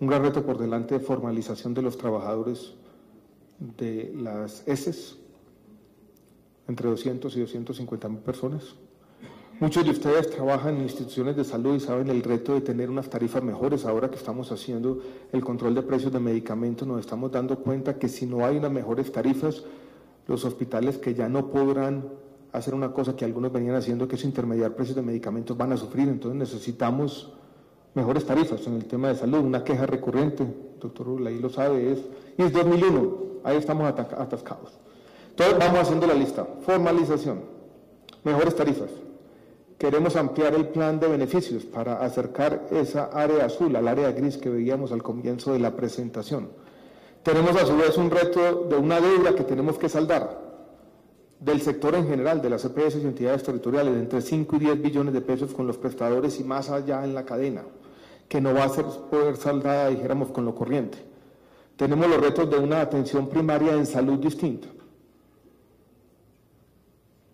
A: un gran reto por delante de formalización de los trabajadores de las ESES, entre 200 y 250.000 personas. Muchos de ustedes trabajan en instituciones de salud y saben el reto de tener unas tarifas mejores. Ahora que estamos haciendo el control de precios de medicamentos, nos estamos dando cuenta que si no hay unas mejores tarifas, los hospitales que ya no podrán hacer una cosa que algunos venían haciendo, que es intermediar precios de medicamentos, van a sufrir. Entonces necesitamos mejores tarifas en el tema de salud. Una queja recurrente, doctor Urlay lo sabe, es 2001, ahí estamos atascados. Entonces vamos haciendo la lista: formalización, mejores tarifas. Queremos ampliar el plan de beneficios para acercar esa área azul al área gris que veíamos al comienzo de la presentación. Tenemos a su vez un reto de una deuda que tenemos que saldar del sector en general, de las EPS y entidades territoriales, de entre 5 y 10 billones de pesos con los prestadores y más allá en la cadena, que no va a poder saldada, dijéramos, con lo corriente. Tenemos los retos de una atención primaria en salud distinta.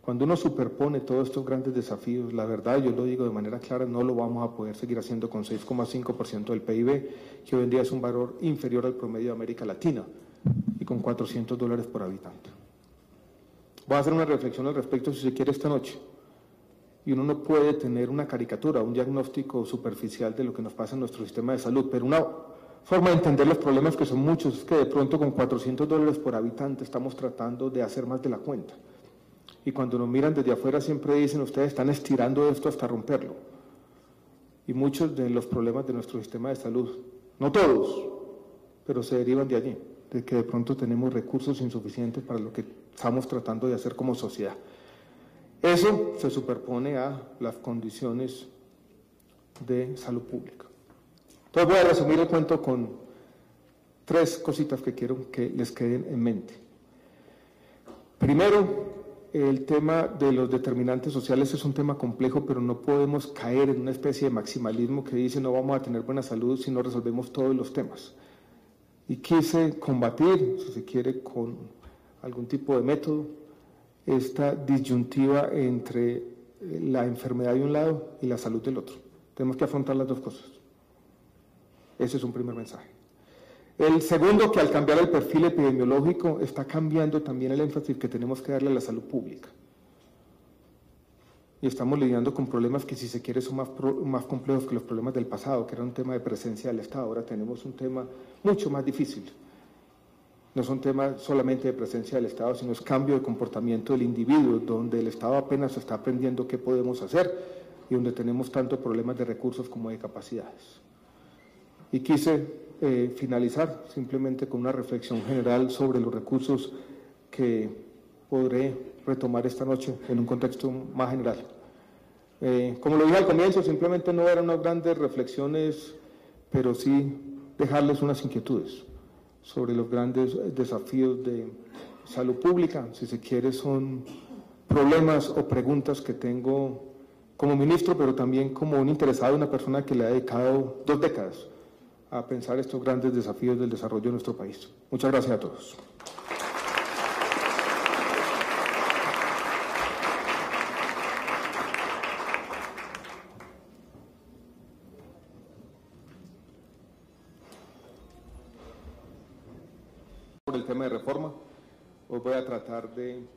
A: Cuando uno superpone todos estos grandes desafíos, la verdad, yo lo digo de manera clara, no lo vamos a poder seguir haciendo con 6,5% del PIB, que hoy en día es un valor inferior al promedio de América Latina, y con $400 por habitante. Voy a hacer una reflexión al respecto, si se quiere, esta noche. Y uno no puede tener una caricatura, un diagnóstico superficial de lo que nos pasa en nuestro sistema de salud, pero una forma de entender los problemas, que son muchos, es que de pronto con $400 por habitante estamos tratando de hacer más de la cuenta. Y cuando nos miran desde afuera siempre dicen, ustedes están estirando esto hasta romperlo. Y muchos de los problemas de nuestro sistema de salud, no todos, pero se derivan de allí, de que de pronto tenemos recursos insuficientes para lo que estamos tratando de hacer como sociedad. Eso se superpone a las condiciones de salud pública. Entonces voy a resumir el cuento con 3 cositas que quiero que les queden en mente. Primero, el tema de los determinantes sociales es un tema complejo, pero no podemos caer en una especie de maximalismo que dice no vamos a tener buena salud si no resolvemos todos los temas. Y quise combatir, si se quiere, con algún tipo de método, esta disyuntiva entre la enfermedad de un lado y la salud del otro. Tenemos que afrontar las dos cosas. Ese es un primer mensaje. El segundo, que al cambiar el perfil epidemiológico está cambiando también el énfasis que tenemos que darle a la salud pública. Y estamos lidiando con problemas que, si se quiere, son más complejos que los problemas del pasado, que era un tema de presencia del Estado. Ahora tenemos un tema mucho más difícil. No son temas solamente de presencia del Estado, sino es cambio de comportamiento del individuo, donde el Estado apenas está aprendiendo qué podemos hacer. y donde tenemos tanto problemas de recursos como de capacidades. Y quise finalizar simplemente con una reflexión general sobre los recursos que podré retomar esta noche en un contexto más general. Como lo dije al comienzo, simplemente no eran unas grandes reflexiones, pero sí dejarles unas inquietudes sobre los grandes desafíos de salud pública. Si se quiere, son problemas o preguntas que tengo como ministro, pero también como un interesado, una persona que le ha dedicado 2 décadas a pensar estos grandes desafíos del desarrollo de nuestro país. Muchas gracias a todos. Por el tema de reforma, hoy voy a tratar de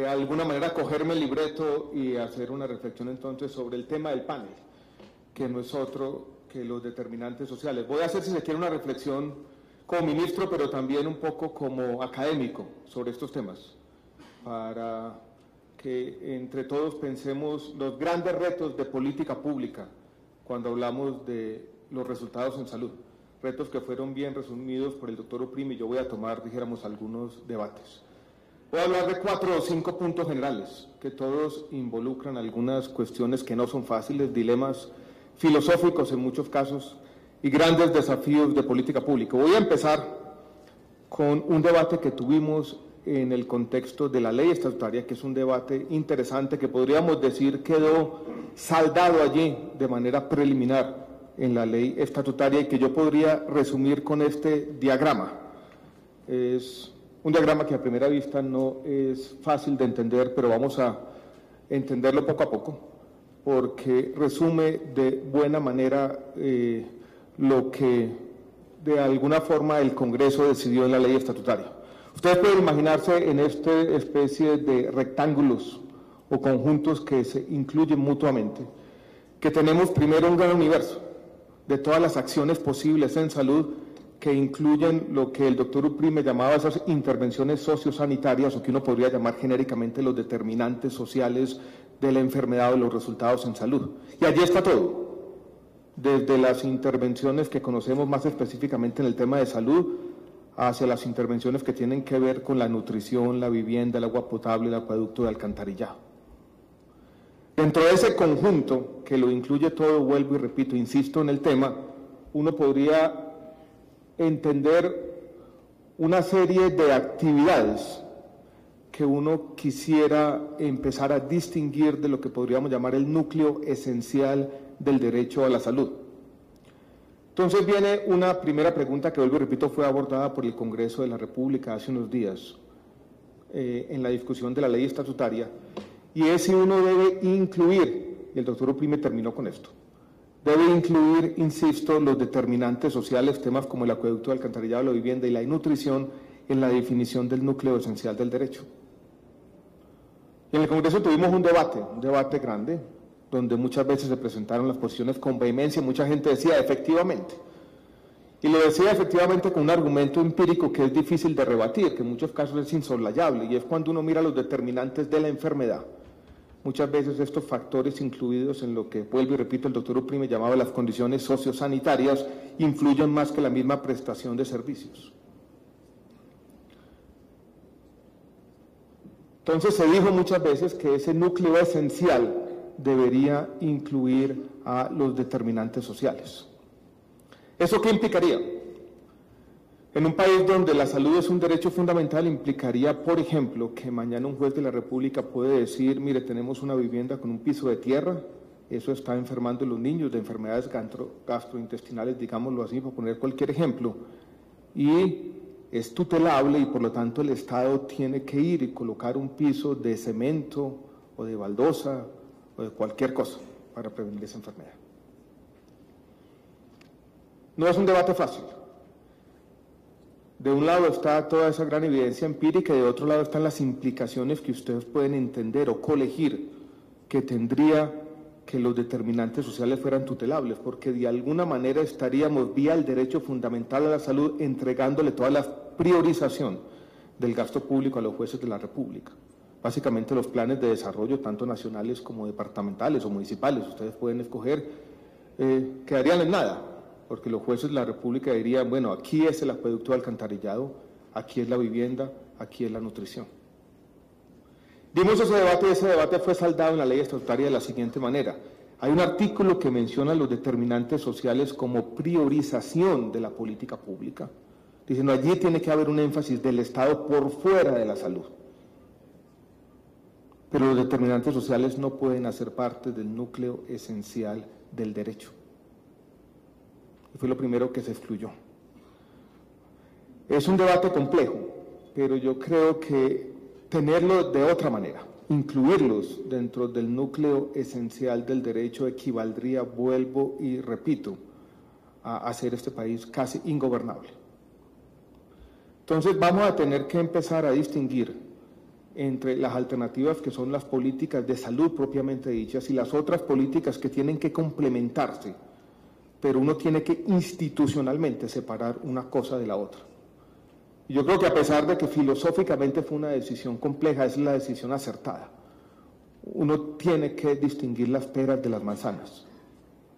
A: alguna manera cogerme el libreto y hacer una reflexión entonces sobre el tema del panel, que no es otro que los determinantes sociales. Voy a hacer, si se quiere, una reflexión como ministro, pero también un poco como académico sobre estos temas, para que entre todos pensemos los grandes retos de política pública cuando hablamos de los resultados en salud, retos que fueron bien resumidos por el doctor Uprime, y yo voy a tomar, dijéramos, algunos debates. Voy a hablar de 4 o 5 puntos generales, que todos involucran algunas cuestiones que no son fáciles, dilemas filosóficos en muchos casos y grandes desafíos de política pública. Voy a empezar con un debate que tuvimos en el contexto de la ley estatutaria, que es un debate interesante que podríamos decir quedó saldado allí de manera preliminar en la ley estatutaria y que yo podría resumir con este diagrama. Es un diagrama que a primera vista no es fácil de entender, pero vamos a entenderlo poco a poco, porque resume de buena manera lo que de alguna forma el Congreso decidió en la ley estatutaria. Ustedes pueden imaginarse en esta especie de rectángulos o conjuntos que se incluyen mutuamente, que tenemos primero un gran universo de todas las acciones posibles en salud que incluyen lo que el doctor Uprime llamaba esas intervenciones sociosanitarias, o que uno podría llamar genéricamente los determinantes sociales de la enfermedad o los resultados en salud. Y allí está todo, desde las intervenciones que conocemos más específicamente en el tema de salud, hacia las intervenciones que tienen que ver con la nutrición, la vivienda, el agua potable, el acueducto de alcantarillado. Dentro de ese conjunto, que lo incluye todo, vuelvo y repito, insisto en el tema, uno podría entender una serie de actividades que uno quisiera empezar a distinguir de lo que podríamos llamar el núcleo esencial del derecho a la salud. Entonces viene una primera pregunta que, vuelvo y repito, fue abordada por el Congreso de la República hace unos días en la discusión de la ley estatutaria, y es si uno debe incluir, y el doctor Uprime terminó con esto, debe incluir, insisto, los determinantes sociales, temas como el acueducto de alcantarillado, la vivienda y la nutrición, en la definición del núcleo esencial del derecho. Y en el Congreso tuvimos un debate grande, donde muchas veces se presentaron las posiciones con vehemencia, mucha gente decía efectivamente, y lo decía efectivamente con un argumento empírico que es difícil de rebatir, que en muchos casos es insoslayable, y es cuando uno mira los determinantes de la enfermedad. Muchas veces estos factores incluidos en lo que, vuelvo y repito, el doctor Uprime llamaba las condiciones sociosanitarias, influyen más que la misma prestación de servicios. Entonces se dijo muchas veces que ese núcleo esencial debería incluir a los determinantes sociales. ¿Eso qué implicaría? En un país donde la salud es un derecho fundamental, implicaría, por ejemplo, que mañana un juez de la República puede decir, mire, tenemos una vivienda con un piso de tierra, eso está enfermando a los niños de enfermedades gastrointestinales, digámoslo así, por poner cualquier ejemplo, y es tutelable y por lo tanto el Estado tiene que ir y colocar un piso de cemento o de baldosa o de cualquier cosa para prevenir esa enfermedad. No es un debate fácil. De un lado está toda esa gran evidencia empírica y de otro lado están las implicaciones que ustedes pueden entender o colegir que tendría que los determinantes sociales fueran tutelables, porque de alguna manera estaríamos vía el derecho fundamental a la salud entregándole toda la priorización del gasto público a los jueces de la República. Básicamente los planes de desarrollo, tanto nacionales como departamentales o municipales, ustedes pueden escoger, quedarían en nada, porque los jueces de la República dirían, bueno, aquí es el acueducto de alcantarillado, aquí es la vivienda, aquí es la nutrición. Dimos ese debate y ese debate fue saldado en la ley estatutaria de la siguiente manera. Hay un artículo que menciona los determinantes sociales como priorización de la política pública, diciendo allí tiene que haber un énfasis del Estado por fuera de la salud. Pero los determinantes sociales no pueden hacer parte del núcleo esencial del derecho. Y fue lo primero que se excluyó. Es un debate complejo, pero yo creo que tenerlo de otra manera, incluirlos dentro del núcleo esencial del derecho equivaldría, vuelvo y repito, a hacer este país casi ingobernable. Entonces vamos a tener que empezar a distinguir entre las alternativas que son las políticas de salud propiamente dichas y las otras políticas que tienen que complementarse, pero uno tiene que institucionalmente separar una cosa de la otra. Y yo creo que a pesar de que filosóficamente fue una decisión compleja, es la decisión acertada. Uno tiene que distinguir las peras de las manzanas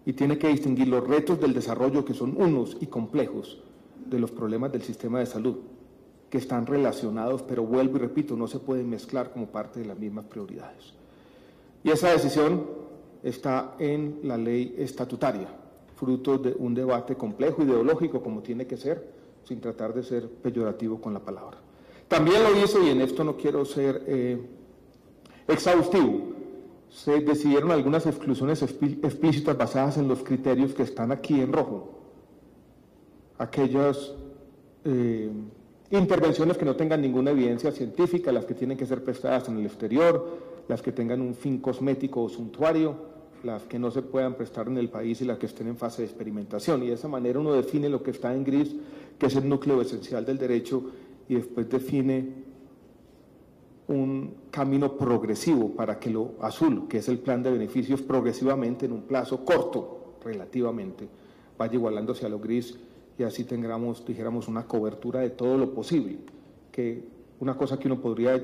A: y tiene que distinguir los retos del desarrollo que son unos y complejos de los problemas del sistema de salud, que están relacionados, pero vuelvo y repito, no se pueden mezclar como parte de las mismas prioridades. Y esa decisión está en la ley estatutaria, fruto de un debate complejo, ideológico, como tiene que ser, sin tratar de ser peyorativo con la palabra. También lo hizo, y en esto no quiero ser exhaustivo, se decidieron algunas exclusiones explícitas basadas en los criterios que están aquí en rojo. Aquellas intervenciones que no tengan ninguna evidencia científica, las que tienen que ser prestadas en el exterior, las que tengan un fin cosmético o suntuario, las que no se puedan prestar en el país y las que estén en fase de experimentación. Y de esa manera uno define lo que está en gris, que es el núcleo esencial del derecho, y después define un camino progresivo para que lo azul, que es el plan de beneficios, progresivamente en un plazo corto, relativamente, vaya igualándose a lo gris, y así tengamos, dijéramos, una cobertura de todo lo posible, que una cosa que uno podría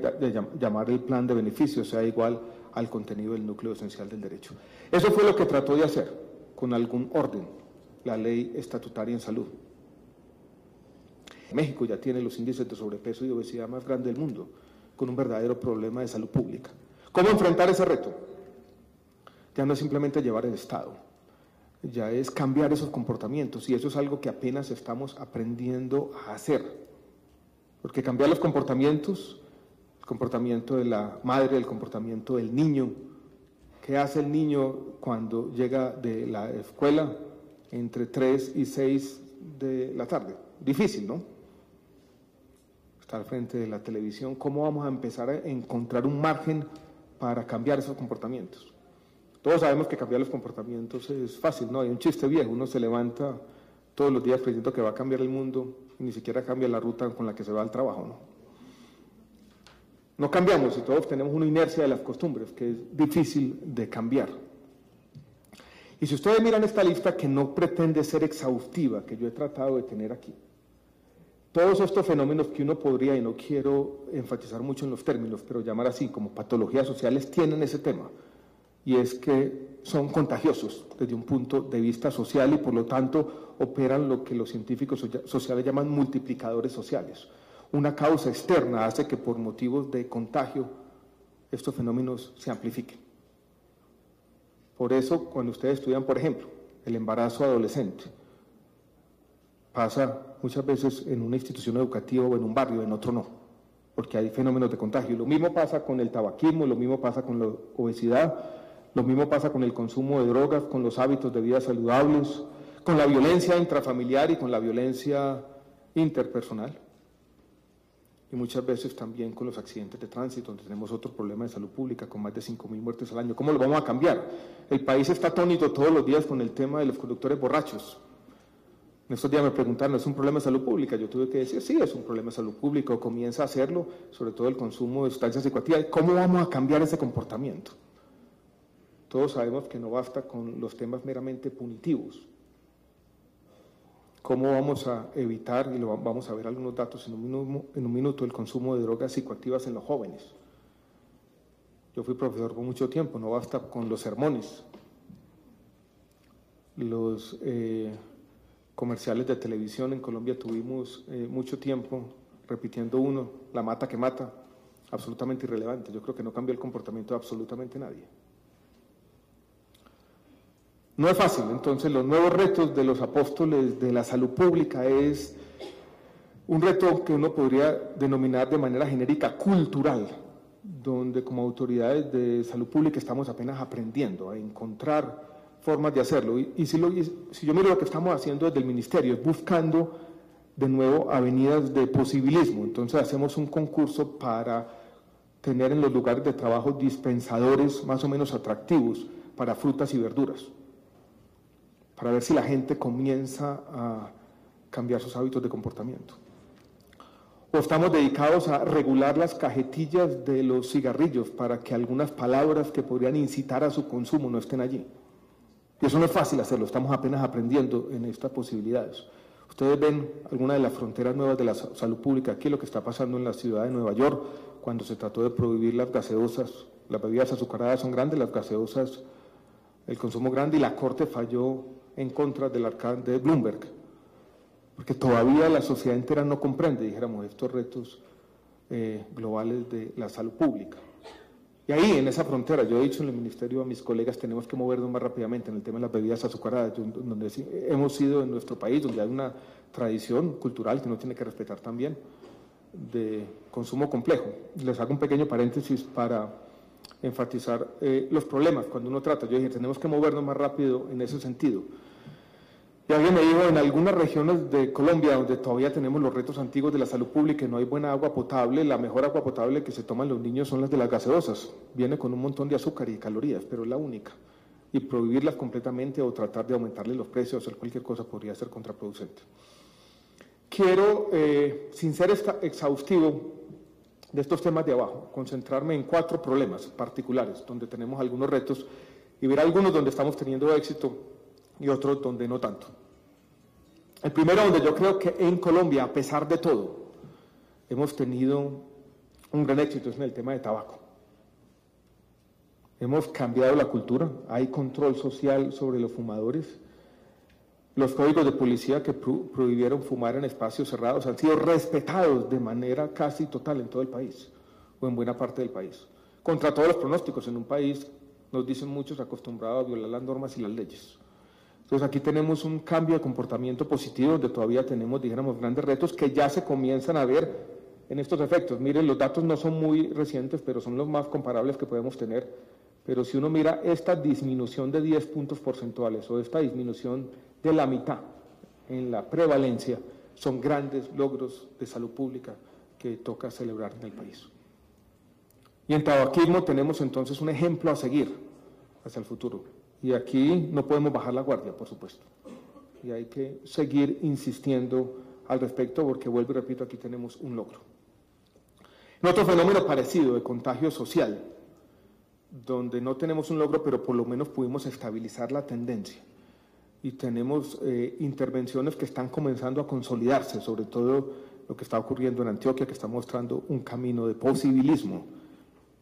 A: llamar el plan de beneficios sea igual al contenido del núcleo esencial del derecho. Eso fue lo que trató de hacer, con algún orden, la ley estatutaria en salud. México ya tiene los índices de sobrepeso y obesidad más grandes del mundo, con un verdadero problema de salud pública. ¿Cómo enfrentar ese reto? Ya no es simplemente llevar el Estado, ya es cambiar esos comportamientos, y eso es algo que apenas estamos aprendiendo a hacer, porque cambiar los comportamientos, el comportamiento de la madre, el comportamiento del niño, ¿qué hace el niño cuando llega de la escuela entre 3 y 6 de la tarde? Difícil, ¿no? Está al frente de la televisión. ¿Cómo vamos a empezar a encontrar un margen para cambiar esos comportamientos? Todos sabemos que cambiar los comportamientos es fácil, ¿no? Hay un chiste viejo, uno se levanta todos los días creyendo que va a cambiar el mundo y ni siquiera cambia la ruta con la que se va al trabajo, ¿no? No cambiamos y todos tenemos una inercia de las costumbres que es difícil de cambiar. Y si ustedes miran esta lista, que no pretende ser exhaustiva, que yo he tratado de tener aquí, todos estos fenómenos que uno podría, y no quiero enfatizar mucho en los términos, pero llamar así como patologías sociales, tienen ese tema, y es que son contagiosos desde un punto de vista social y por lo tanto operan lo que los científicos sociales llaman multiplicadores sociales. Una causa externa hace que por motivos de contagio estos fenómenos se amplifiquen. Por eso, cuando ustedes estudian, por ejemplo, el embarazo adolescente, pasa muchas veces en una institución educativa o en un barrio, en otro no, porque hay fenómenos de contagio. Lo mismo pasa con el tabaquismo, lo mismo pasa con la obesidad, lo mismo pasa con el consumo de drogas, con los hábitos de vida saludables, con la violencia intrafamiliar y con la violencia interpersonal. Y muchas veces también con los accidentes de tránsito, donde tenemos otro problema de salud pública con más de 5.000 muertes al año. ¿Cómo lo vamos a cambiar? El país está atónito todos los días con el tema de los conductores borrachos. En estos días me preguntaron, ¿es un problema de salud pública? Yo tuve que decir, sí, es un problema de salud pública, o comienza a hacerlo, sobre todo el consumo de sustancias psicoactivas. ¿Cómo vamos a cambiar ese comportamiento? Todos sabemos que no basta con los temas meramente punitivos. ¿Cómo vamos a evitar, y vamos a ver algunos datos en un minuto, el consumo de drogas psicoactivas en los jóvenes? Yo fui profesor por mucho tiempo, no basta con los sermones. Los comerciales de televisión en Colombia tuvimos mucho tiempo repitiendo uno, la mata que mata, absolutamente irrelevante. Yo creo que no cambió el comportamiento de absolutamente nadie. No es fácil, entonces los nuevos retos de los apóstoles de la salud pública es un reto que uno podría denominar de manera genérica cultural, donde como autoridades de salud pública estamos apenas aprendiendo a encontrar formas de hacerlo. Y si yo miro lo que estamos haciendo desde el ministerio, es buscando de nuevo avenidas de posibilismo. Entonces hacemos un concurso para tener en los lugares de trabajo dispensadores más o menos atractivos para frutas y verduras, para ver si la gente comienza a cambiar sus hábitos de comportamiento. O estamos dedicados a regular las cajetillas de los cigarrillos para que algunas palabras que podrían incitar a su consumo no estén allí. Y eso no es fácil hacerlo, estamos apenas aprendiendo en estas posibilidades. Ustedes ven algunas de las fronteras nuevas de la salud pública, aquí lo que está pasando en la ciudad de Nueva York, cuando se trató de prohibir las gaseosas, las bebidas azucaradas son grandes, las gaseosas, el consumo grande, y la Corte falló en contra del alcalde Bloomberg, porque todavía la sociedad entera no comprende, dijéramos, estos retos globales de la salud pública. Y ahí, en esa frontera, yo he dicho en el ministerio a mis colegas, tenemos que movernos más rápidamente en el tema de las bebidas azucaradas, donde hemos sido en nuestro país, donde hay una tradición cultural que uno tiene que respetar también, de consumo complejo. Les hago un pequeño paréntesis para enfatizar los problemas cuando uno trata. Yo dije, tenemos que movernos más rápido en ese sentido. Y alguien me dijo, en algunas regiones de Colombia, donde todavía tenemos los retos antiguos de la salud pública y no hay buena agua potable, la mejor agua potable que se toman los niños son las de las gaseosas. Viene con un montón de azúcar y calorías, pero es la única. Y prohibirlas completamente o tratar de aumentarle los precios o hacer cualquier cosa podría ser contraproducente. Quiero, sin ser exhaustivo de estos temas de abajo, concentrarme en 4 problemas particulares, donde tenemos algunos retos, y ver algunos donde estamos teniendo éxito y otros donde no tanto. El primero, donde yo creo que en Colombia, a pesar de todo, hemos tenido un gran éxito, es en el tema de tabaco. Hemos cambiado la cultura, hay control social sobre los fumadores. Los códigos de policía que prohibieron fumar en espacios cerrados han sido respetados de manera casi total en todo el país, o en buena parte del país. Contra todos los pronósticos, en un país, nos dicen muchos, acostumbrados a violar las normas y las leyes. Entonces aquí tenemos un cambio de comportamiento positivo, donde todavía tenemos, dijéramos, grandes retos que ya se comienzan a ver en estos efectos. Miren, los datos no son muy recientes, pero son los más comparables que podemos tener. Pero si uno mira esta disminución de 10 puntos porcentuales o esta disminución de la mitad en la prevalencia, son grandes logros de salud pública que toca celebrar en el país. Y en tabaquismo tenemos entonces un ejemplo a seguir hacia el futuro. Y aquí no podemos bajar la guardia, por supuesto. Y hay que seguir insistiendo al respecto porque, vuelvo y repito, aquí tenemos un logro. En otro fenómeno parecido de contagio social, donde no tenemos un logro, pero por lo menos pudimos estabilizar la tendencia. Y tenemos intervenciones que están comenzando a consolidarse, sobre todo lo que está ocurriendo en Antioquia, que está mostrando un camino de posibilismo.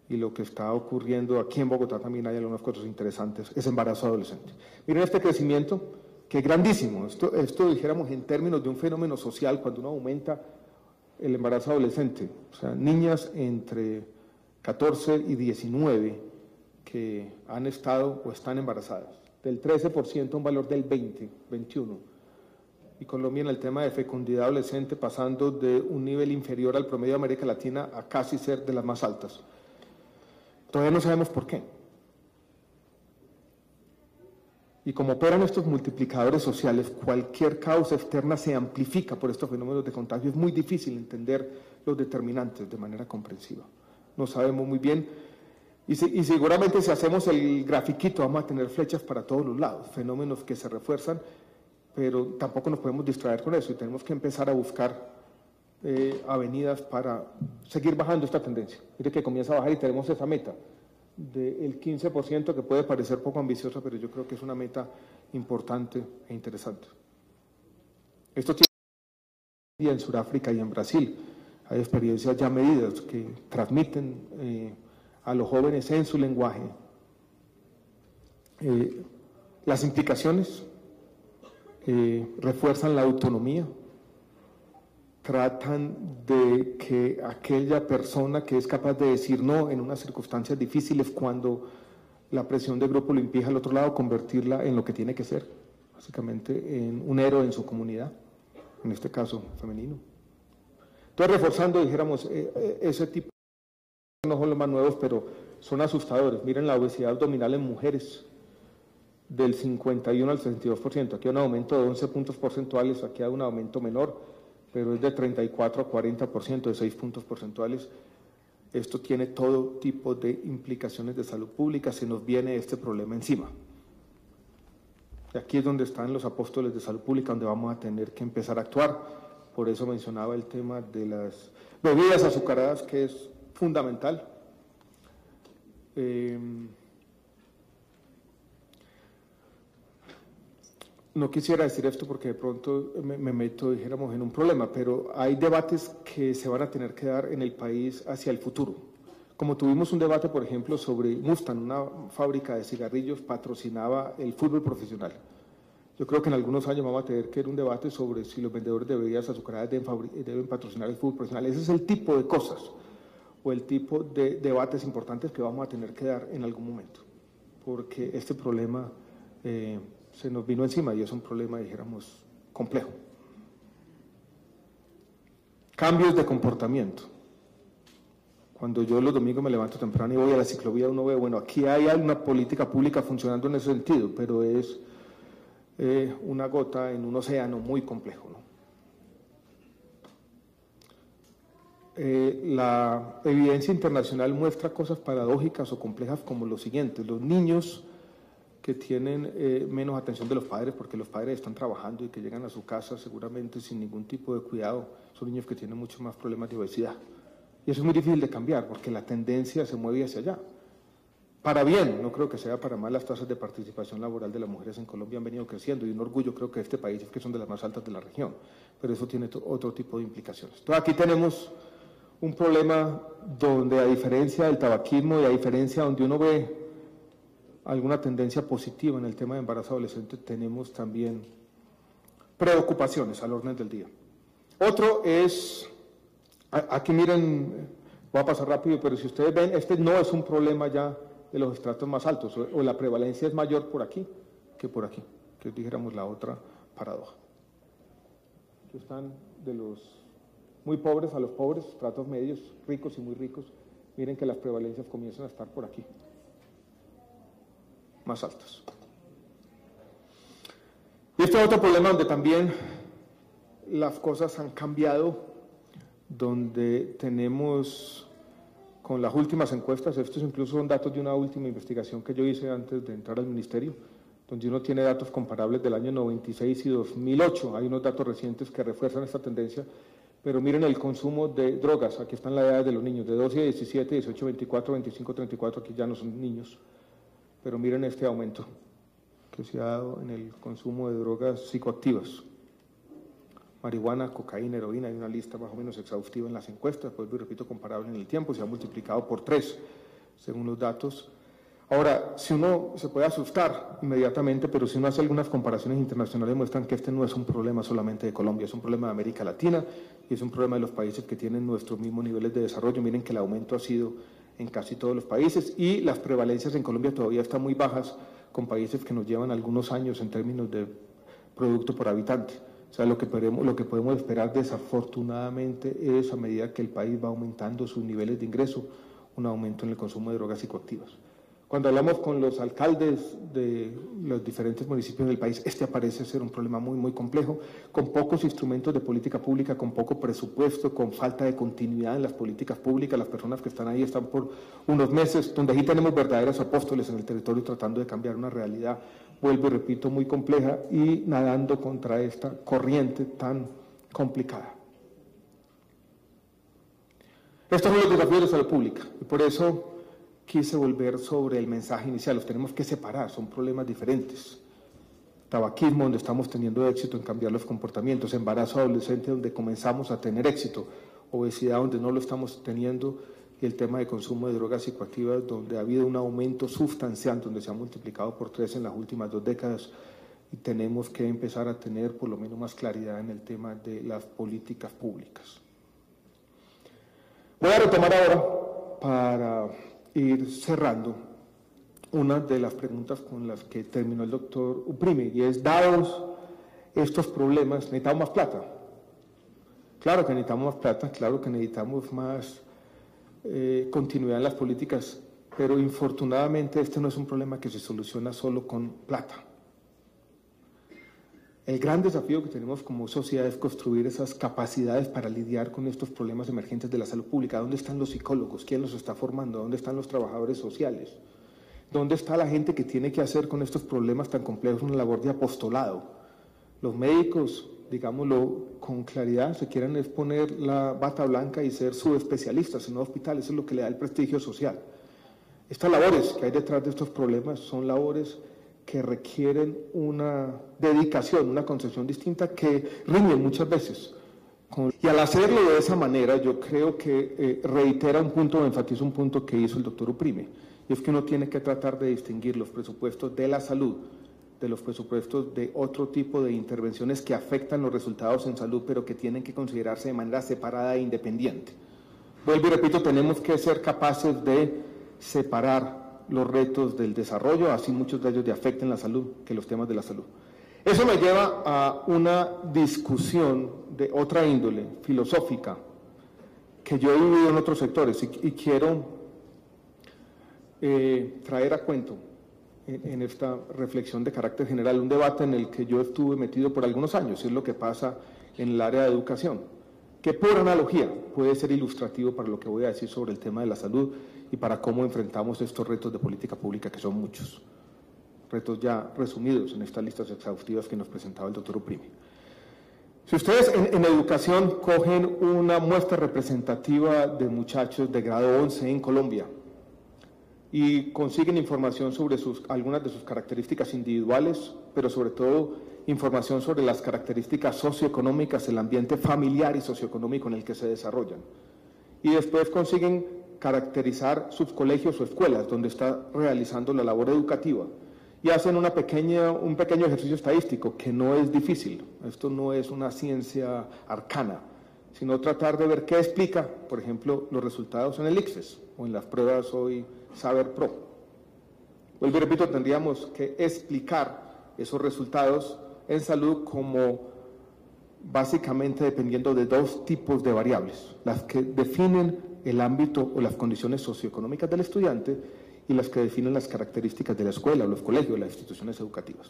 A: Y lo que está ocurriendo aquí en Bogotá también hay algunas cosas interesantes, es embarazo adolescente. Miren este crecimiento, que es grandísimo. Esto dijéramos en términos de un fenómeno social, cuando uno aumenta el embarazo adolescente, o sea, niñas entre 14 y 19 que han estado o están embarazadas, del 13% a un valor del 20, 21. Y Colombia en el tema de fecundidad adolescente pasando de un nivel inferior al promedio de América Latina a casi ser de las más altas. Todavía no sabemos por qué. Y como operan estos multiplicadores sociales, cualquier causa externa se amplifica por estos fenómenos de contagio. Es muy difícil entender los determinantes de manera comprensiva. No sabemos muy bien. Y seguramente si hacemos el grafiquito vamos a tener flechas para todos los lados, fenómenos que se refuerzan, pero tampoco nos podemos distraer con eso y tenemos que empezar a buscar avenidas para seguir bajando esta tendencia. Mire que comienza a bajar y tenemos esa meta del 15% que puede parecer poco ambiciosa, pero yo creo que es una meta importante e interesante. Esto tiene en Sudáfrica y en Brasil. Hay experiencias ya medidas que transmiten a los jóvenes en su lenguaje. Las implicaciones refuerzan la autonomía, tratan de que aquella persona que es capaz de decir no en unas circunstancias difíciles, cuando la presión de grupo lo impija al otro lado, convertirla en lo que tiene que ser, básicamente en un héroe en su comunidad, en este caso femenino. Entonces, reforzando, dijéramos, ese tipo de no son los más nuevos, pero son asustadores. Miren la obesidad abdominal en mujeres, del 51 al 62%. Aquí hay un aumento de 11 puntos porcentuales, aquí hay un aumento menor, pero es de 34 a 40%, de 6 puntos porcentuales. Esto tiene todo tipo de implicaciones de salud pública, se nos viene este problema encima. Y aquí es donde están los apóstoles de salud pública, donde vamos a tener que empezar a actuar. Por eso mencionaba el tema de las bebidas azucaradas, que es fundamental. No quisiera decir esto porque de pronto me meto, dijéramos, en un problema, pero hay debates que se van a tener que dar en el país hacia el futuro. Como tuvimos un debate, por ejemplo, sobre Mustang, una fábrica de cigarrillos patrocinaba el fútbol profesional. Yo creo que en algunos años vamos a tener que ir a un debate sobre si los vendedores de bebidas azucaradas deben patrocinar el fútbol profesional. Ese es el tipo de cosas o el tipo de debates importantes que vamos a tener que dar en algún momento, porque este problema se nos vino encima y es un problema, dijéramos, complejo. Cambios de comportamiento. Cuando yo los domingos me levanto temprano y voy a la ciclovía, uno ve, bueno, aquí hay una política pública funcionando en ese sentido, pero es una gota en un océano muy complejo, ¿no? La evidencia internacional muestra cosas paradójicas o complejas como lo siguiente: los niños que tienen menos atención de los padres porque los padres están trabajando y que llegan a su casa seguramente sin ningún tipo de cuidado, son niños que tienen muchos más problemas de obesidad. Y eso es muy difícil de cambiar porque la tendencia se mueve hacia allá. Para bien, no creo que sea para mal, las tasas de participación laboral de las mujeres en Colombia han venido creciendo y un orgullo creo que este país es que son de las más altas de la región, pero eso tiene otro tipo de implicaciones. Entonces aquí tenemos un problema donde, a diferencia del tabaquismo y a diferencia donde uno ve alguna tendencia positiva en el tema de embarazo adolescente, tenemos también preocupaciones al orden del día. Otro es, aquí miren, voy a pasar rápido, pero si ustedes ven, este no es un problema ya de los estratos más altos, o la prevalencia es mayor por aquí que por aquí, que dijéramos la otra paradoja. Aquí están de los muy pobres a los pobres, estratos medios, ricos y muy ricos. Miren que las prevalencias comienzan a estar por aquí, más altas. Y este es otro problema donde también las cosas han cambiado, donde tenemos con las últimas encuestas, estos incluso son datos de una última investigación que yo hice antes de entrar al ministerio, donde uno tiene datos comparables del año 96 y 2008, hay unos datos recientes que refuerzan esta tendencia, pero miren el consumo de drogas, aquí están las edades de los niños, de 12 a 17, 18 a 24, 25 a 34, aquí ya no son niños, pero miren este aumento que se ha dado en el consumo de drogas psicoactivas. Marihuana, cocaína, heroína, hay una lista más o menos exhaustiva en las encuestas, pues repito, comparable en el tiempo, se ha multiplicado por 3, según los datos. Ahora, si uno se puede asustar inmediatamente, pero si uno hace algunas comparaciones internacionales, muestran que este no es un problema solamente de Colombia, es un problema de América Latina y es un problema de los países que tienen nuestros mismos niveles de desarrollo. Miren que el aumento ha sido en casi todos los países y las prevalencias en Colombia todavía están muy bajas con países que nos llevan algunos años en términos de producto por habitante. O sea, lo que podemos esperar desafortunadamente es, a medida que el país va aumentando sus niveles de ingreso, un aumento en el consumo de drogas psicoactivas. Cuando hablamos con los alcaldes de los diferentes municipios del país, este parece ser un problema muy, muy complejo, con pocos instrumentos de política pública, con poco presupuesto, con falta de continuidad en las políticas públicas. Las personas que están ahí están por unos meses, donde aquí tenemos verdaderos apóstoles en el territorio tratando de cambiar una realidad, vuelvo y repito, muy compleja y nadando contra esta corriente tan complicada. Estos son los desafíos de salud pública y por eso quise volver sobre el mensaje inicial. Los tenemos que separar, son problemas diferentes. Tabaquismo, donde estamos teniendo éxito en cambiar los comportamientos; embarazo adolescente, donde comenzamos a tener éxito; obesidad, donde no lo estamos teniendo, y el tema de consumo de drogas psicoactivas, donde ha habido un aumento sustancial, donde se ha multiplicado por 3 en las últimas 2 décadas, y tenemos que empezar a tener por lo menos más claridad en el tema de las políticas públicas. Voy a retomar ahora, para ir cerrando, una de las preguntas con las que terminó el doctor Uprime, y es, dados estos problemas, ¿necesitamos más plata? Claro que necesitamos más plata, claro que necesitamos más continuidad en las políticas, pero infortunadamente este no es un problema que se soluciona solo con plata. El gran desafío que tenemos como sociedad es construir esas capacidades para lidiar con estos problemas emergentes de la salud pública. ¿Dónde están los psicólogos? ¿Quién los está formando? ¿Dónde están los trabajadores sociales? ¿Dónde está la gente que tiene que hacer con estos problemas tan complejos una labor de apostolado? Los médicos, digámoslo con claridad, se quieren es poner la bata blanca y ser subespecialistas en un hospital. Eso es lo que le da el prestigio social. Estas labores que hay detrás de estos problemas son labores que requieren una dedicación, una concepción distinta que riñen muchas veces. Y al hacerlo de esa manera, yo creo que reitera un punto, enfatiza un punto que hizo el doctor Uprime, y es que uno tiene que tratar de distinguir los presupuestos de la salud de los presupuestos de otro tipo de intervenciones que afectan los resultados en salud, pero que tienen que considerarse de manera separada e independiente. Vuelvo y repito, tenemos que ser capaces de separar los retos del desarrollo, así muchos de ellos afecten la salud, que los temas de la salud. Eso me lleva a una discusión de otra índole, filosófica, que yo he vivido en otros sectores y quiero traer a cuento en esta reflexión de carácter general, un debate en el que yo estuve metido por algunos años, es lo que pasa en el área de educación, que por analogía puede ser ilustrativo para lo que voy a decir sobre el tema de la salud y para cómo enfrentamos estos retos de política pública, que son muchos, retos ya resumidos en estas listas exhaustivas que nos presentaba el doctor Uprime. Si ustedes en educación cogen una muestra representativa de muchachos de grado 11 en Colombia, y consiguen información sobre algunas de sus características individuales, pero sobre todo información sobre las características socioeconómicas, el ambiente familiar y socioeconómico en el que se desarrollan. Y después consiguen caracterizar sus colegios o escuelas donde está realizando la labor educativa y hacen un pequeño ejercicio estadístico que no es difícil. Esto no es una ciencia arcana, sino tratar de ver qué explica, por ejemplo, los resultados en el ICFES o en las pruebas hoy Saber Pro. Vuelvo y repito, tendríamos que explicar esos resultados en salud como básicamente dependiendo de 2 tipos de variables, las que definen el ámbito o las condiciones socioeconómicas del estudiante y las que definen las características de la escuela, los colegios, las instituciones educativas.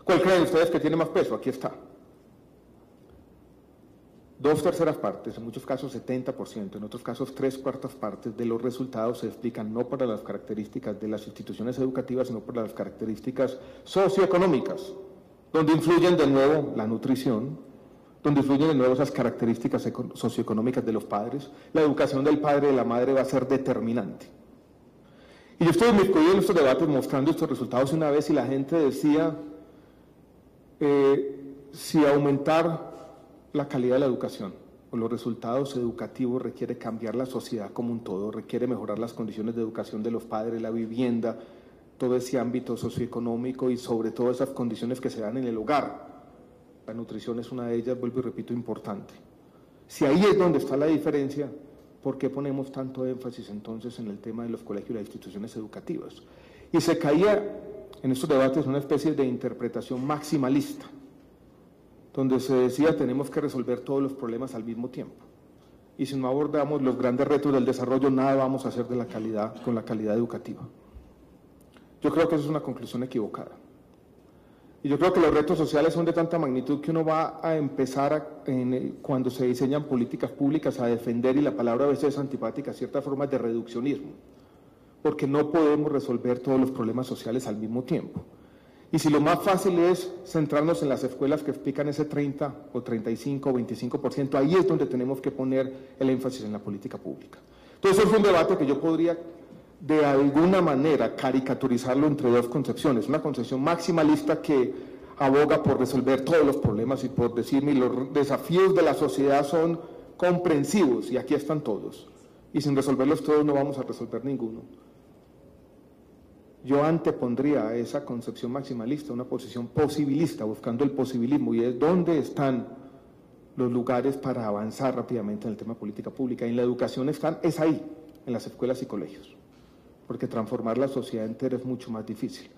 A: ¿Cuál creen ustedes que tiene más peso? Aquí está. 2/3 partes, en muchos casos 70%, en otros casos 3/4 partes de los resultados se explican no por las características de las instituciones educativas, sino por las características socioeconómicas, donde influyen de nuevo la nutrición, donde influyen de nuevo esas características socioeconómicas de los padres. La educación del padre y de la madre va a ser determinante. Y yo estoy inmiscuido en estos debates mostrando estos resultados una vez y la gente decía si aumentar la calidad de la educación o los resultados educativos requiere cambiar la sociedad como un todo, requiere mejorar las condiciones de educación de los padres, la vivienda, todo ese ámbito socioeconómico y sobre todo esas condiciones que se dan en el hogar. La nutrición es una de ellas, vuelvo y repito, importante. Si ahí es donde está la diferencia, ¿por qué ponemos tanto énfasis entonces en el tema de los colegios y las instituciones educativas? Y se caía en estos debates una especie de interpretación maximalista, donde se decía tenemos que resolver todos los problemas al mismo tiempo. Y si no abordamos los grandes retos del desarrollo, nada vamos a hacer de la calidad, con la calidad educativa. Yo creo que esa es una conclusión equivocada. Y yo creo que los retos sociales son de tanta magnitud que uno va a empezar, cuando se diseñan políticas públicas, a defender, y la palabra a veces es antipática, ciertas formas de reduccionismo, porque no podemos resolver todos los problemas sociales al mismo tiempo. Y si lo más fácil es centrarnos en las escuelas que explican ese 30 o 35 o 25%, ahí es donde tenemos que poner el énfasis en la política pública. Entonces, eso es un debate que yo podría, de alguna manera, caricaturizarlo entre 2 concepciones. Una concepción maximalista que aboga por resolver todos los problemas y por decirme los desafíos de la sociedad son comprensivos, y aquí están todos. y sin resolverlos todos no vamos a resolver ninguno. Yo antepondría a esa concepción maximalista una posición posibilista, buscando el posibilismo, y es dónde están los lugares para avanzar rápidamente en el tema de política pública. Y en la educación es ahí, en las escuelas y colegios, porque transformar la sociedad entera es mucho más difícil.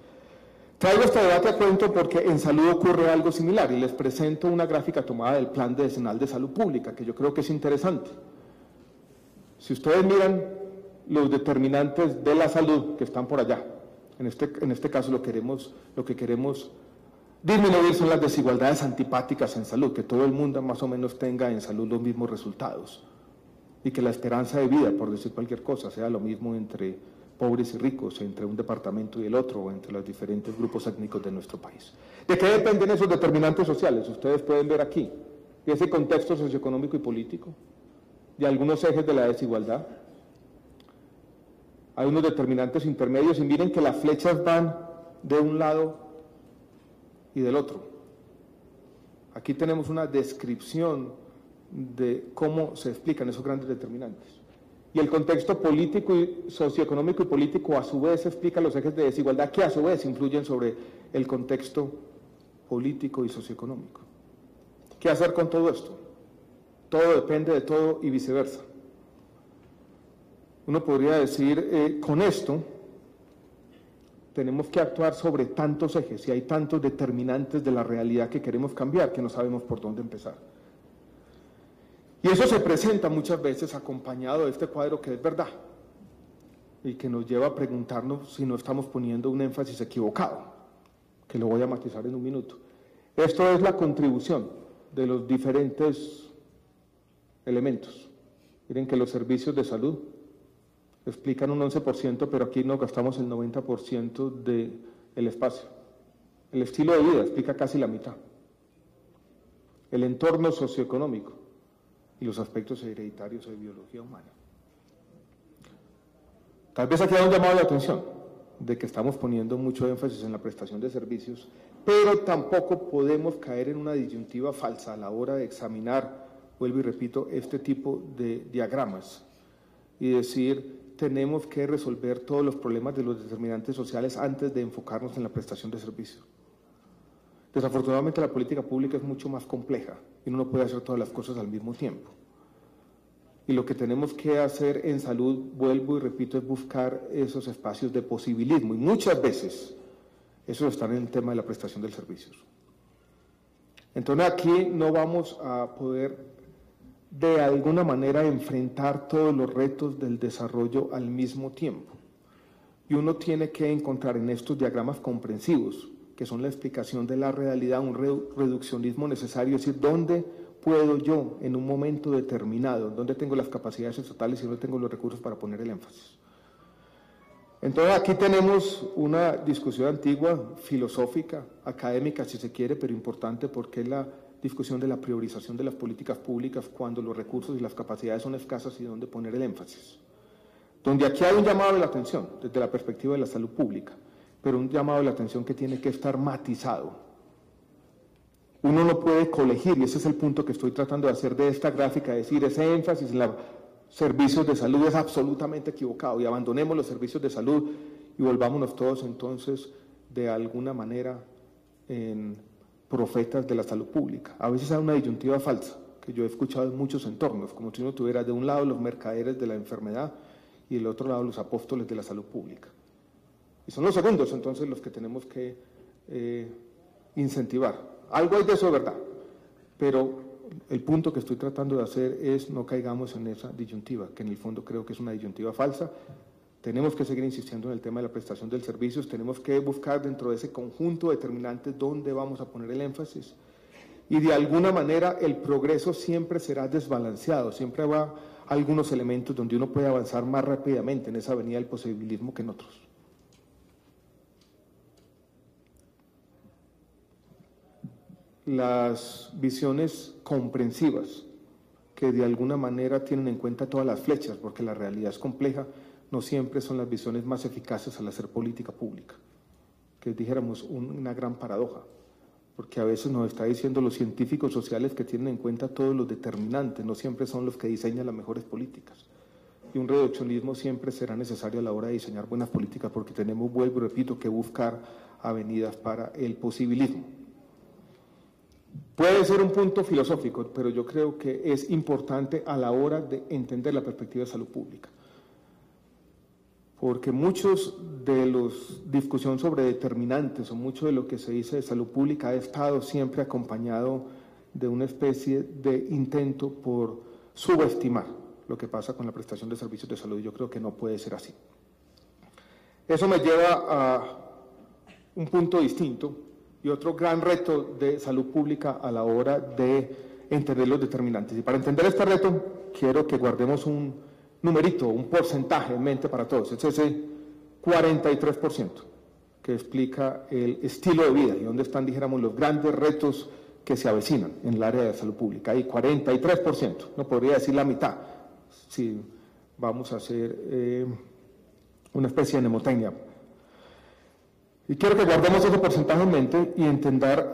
A: Traigo este debate a cuento porque en salud ocurre algo similar, y les presento una gráfica tomada del Plan Decenal de Salud Pública, que yo creo que es interesante. Si ustedes miran los determinantes de la salud que están por allá, en este caso lo que queremos disminuir son las desigualdades antipáticas en salud, que todo el mundo más o menos tenga en salud los mismos resultados, y que la esperanza de vida, por decir cualquier cosa, sea lo mismo entre pobres y ricos, entre un departamento y el otro, o entre los diferentes grupos étnicos de nuestro país. ¿De qué dependen esos determinantes sociales? Ustedes pueden ver aquí, de ese contexto socioeconómico y político, de algunos ejes de la desigualdad. Hay unos determinantes intermedios, y miren que las flechas van de un lado y del otro. Aquí tenemos una descripción de cómo se explican esos grandes determinantes. Y el contexto político y socioeconómico y político a su vez explica los ejes de desigualdad que a su vez influyen sobre el contexto político y socioeconómico. ¿Qué hacer con todo esto? Todo depende de todo y viceversa. Uno podría decir, con esto tenemos que actuar sobre tantos ejes y hay tantos determinantes de la realidad que queremos cambiar que no sabemos por dónde empezar. Y eso se presenta muchas veces acompañado de este cuadro que es verdad y que nos lleva a preguntarnos si no estamos poniendo un énfasis equivocado, que lo voy a matizar en un minuto. Esto es la contribución de los diferentes elementos. Miren que los servicios de salud explican un 11%, pero aquí nos gastamos el 90% del espacio. El estilo de vida explica casi la mitad. El entorno socioeconómico y los aspectos hereditarios de biología humana. Tal vez aquí hay un llamado de atención de que estamos poniendo mucho énfasis en la prestación de servicios, pero tampoco podemos caer en una disyuntiva falsa a la hora de examinar, vuelvo y repito, este tipo de diagramas y decir, tenemos que resolver todos los problemas de los determinantes sociales antes de enfocarnos en la prestación de servicios. Desafortunadamente la política pública es mucho más compleja y uno no puede hacer todas las cosas al mismo tiempo. Y lo que tenemos que hacer en salud, vuelvo y repito, es buscar esos espacios de posibilismo, y muchas veces esos están en el tema de la prestación de servicios. Entonces aquí no vamos a poder de alguna manera enfrentar todos los retos del desarrollo al mismo tiempo. Y uno tiene que encontrar en estos diagramas comprensivos, que son la explicación de la realidad, un reduccionismo necesario, es decir, ¿dónde puedo yo en un momento determinado, dónde tengo las capacidades estatales y dónde tengo los recursos para poner el énfasis? Entonces aquí tenemos una discusión antigua, filosófica, académica si se quiere, pero importante porque es la discusión de la priorización de las políticas públicas cuando los recursos y las capacidades son escasas y dónde poner el énfasis. Donde aquí hay un llamado de la atención desde la perspectiva de la salud pública, pero un llamado de la atención que tiene que estar matizado. Uno no puede colegir, y ese es el punto que estoy tratando de hacer de esta gráfica, decir, ese énfasis en los servicios de salud es absolutamente equivocado y abandonemos los servicios de salud y volvámonos todos entonces de alguna manera en profetas de la salud pública. A veces hay una disyuntiva falsa, que yo he escuchado en muchos entornos, como si uno tuviera de un lado los mercaderes de la enfermedad y del otro lado los apóstoles de la salud pública. Y son los segundos entonces los que tenemos que incentivar. Algo hay de eso, ¿verdad? Pero el punto que estoy tratando de hacer es no caigamos en esa disyuntiva, que en el fondo creo que es una disyuntiva falsa. Tenemos que seguir insistiendo en el tema de la prestación de servicios, tenemos que buscar dentro de ese conjunto de determinantes dónde vamos a poner el énfasis. Y de alguna manera el progreso siempre será desbalanceado, siempre habrá algunos elementos donde uno puede avanzar más rápidamente en esa avenida del posibilismo que en otros. Las visiones comprensivas, que de alguna manera tienen en cuenta todas las flechas, porque la realidad es compleja, no siempre son las visiones más eficaces al hacer política pública, que dijéramos una gran paradoja, porque a veces nos está diciendo los científicos sociales que tienen en cuenta todos los determinantes, no siempre son los que diseñan las mejores políticas. y un reduccionismo siempre será necesario a la hora de diseñar buenas políticas, porque tenemos, vuelvo y repito, que buscar avenidas para el posibilismo. Puede ser un punto filosófico, pero yo creo que es importante a la hora de entender la perspectiva de salud pública, porque muchos de los discusión sobre determinantes o mucho de lo que se dice de salud pública ha estado siempre acompañado de una especie de intento por subestimar lo que pasa con la prestación de servicios de salud. Yo creo que no puede ser así. Eso me lleva a un punto distinto y otro gran reto de salud pública a la hora de entender los determinantes. Y para entender este reto, quiero que guardemos un numerito, un porcentaje en mente para todos. Es ese 43% que explica el estilo de vida y dónde están, dijéramos, los grandes retos que se avecinan en el área de salud pública. Y 43%, no podría decir la mitad, si vamos a hacer una especie de mnemotecnia. Y quiero que guardemos ese porcentaje en mente y entender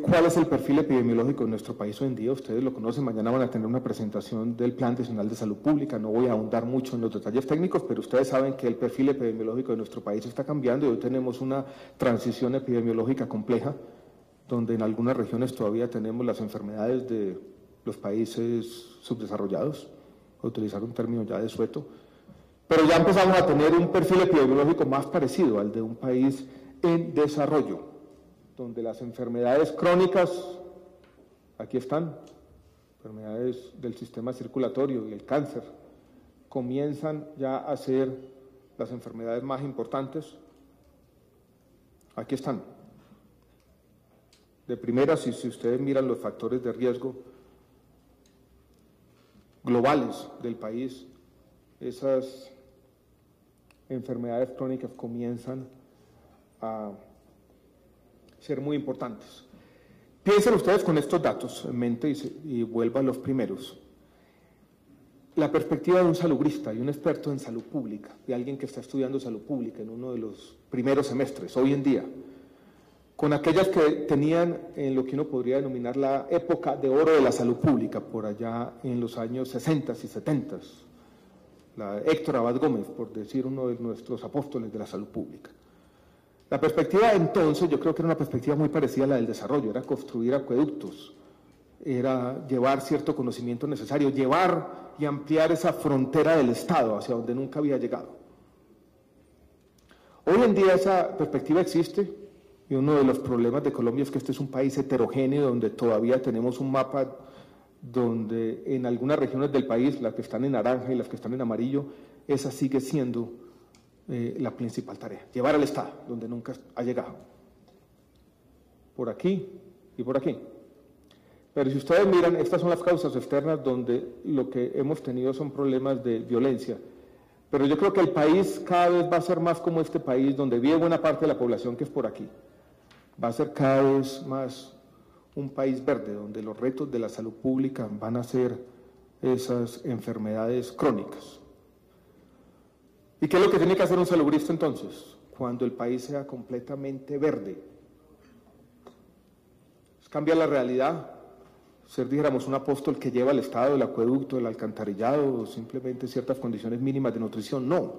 A: cuál es el perfil epidemiológico de nuestro país hoy en día. Ustedes lo conocen, mañana van a tener una presentación del Plan Nacional de Salud Pública. No voy a ahondar mucho en los detalles técnicos, pero ustedes saben que el perfil epidemiológico de nuestro país está cambiando y hoy tenemos una transición epidemiológica compleja, donde en algunas regiones todavía tenemos las enfermedades de los países subdesarrollados, a utilizar un término ya desueto, pero ya empezamos a tener un perfil epidemiológico más parecido al de un país en desarrollo, donde las enfermedades crónicas, aquí están, enfermedades del sistema circulatorio y el cáncer, comienzan ya a ser las enfermedades más importantes. Aquí están. De primera, si ustedes miran los factores de riesgo globales del país, esas enfermedades crónicas comienzan a ser muy importantes. Piensen ustedes con estos datos en mente y vuelvan los primeros. La perspectiva de un salubrista y un experto en salud pública, de alguien que está estudiando salud pública en uno de los primeros semestres, hoy en día, con aquellas que tenían en lo que uno podría denominar la época de oro de la salud pública, por allá en los años 60 y 70, la Héctor Abad Gómez, por decir uno de nuestros apóstoles de la salud pública. La perspectiva entonces, yo creo que era una perspectiva muy parecida a la del desarrollo, era construir acueductos, era llevar cierto conocimiento necesario, llevar y ampliar esa frontera del Estado hacia donde nunca había llegado. Hoy en día esa perspectiva existe, y uno de los problemas de Colombia es que este es un país heterogéneo, donde todavía tenemos un mapa donde en algunas regiones del país, las que están en naranja y las que están en amarillo, esa sigue siendo la principal tarea, llevar al Estado donde nunca ha llegado, por aquí y por aquí. Pero si ustedes miran, estas son las causas externas donde lo que hemos tenido son problemas de violencia. Pero yo creo que el país cada vez va a ser más como este país, donde vive buena parte de la población que es por aquí. Va a ser cada vez más un país verde, donde los retos de la salud pública van a ser esas enfermedades crónicas. ¿Y qué es lo que tiene que hacer un salubrista entonces? Cuando el país sea completamente verde. Es cambiar la realidad, ser, dijéramos, un apóstol que lleva el Estado, el acueducto, el alcantarillado, o simplemente ciertas condiciones mínimas de nutrición. No,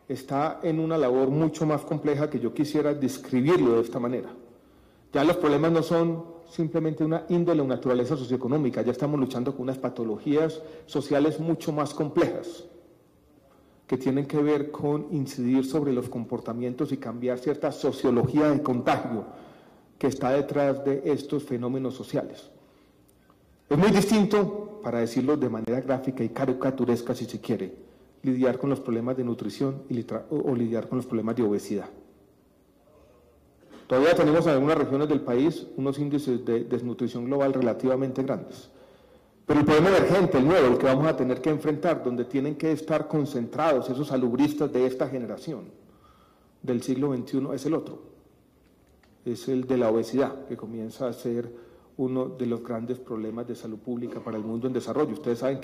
A: está en una labor mucho más compleja que yo quisiera describirlo de esta manera. Ya los problemas no son simplemente una índole o naturaleza socioeconómica, ya estamos luchando con unas patologías sociales mucho más complejas, que tienen que ver con incidir sobre los comportamientos y cambiar cierta sociología de contagio que está detrás de estos fenómenos sociales. Es muy distinto, para decirlo de manera gráfica y caricaturesca si se quiere, lidiar con los problemas de nutrición o lidiar con los problemas de obesidad. Todavía tenemos en algunas regiones del país unos índices de desnutrición global relativamente grandes. Pero el problema emergente, el nuevo, el que vamos a tener que enfrentar, donde tienen que estar concentrados esos salubristas de esta generación del siglo XXI, es el otro. Es el de la obesidad, que comienza a ser uno de los grandes problemas de salud pública para el mundo en desarrollo. Ustedes saben que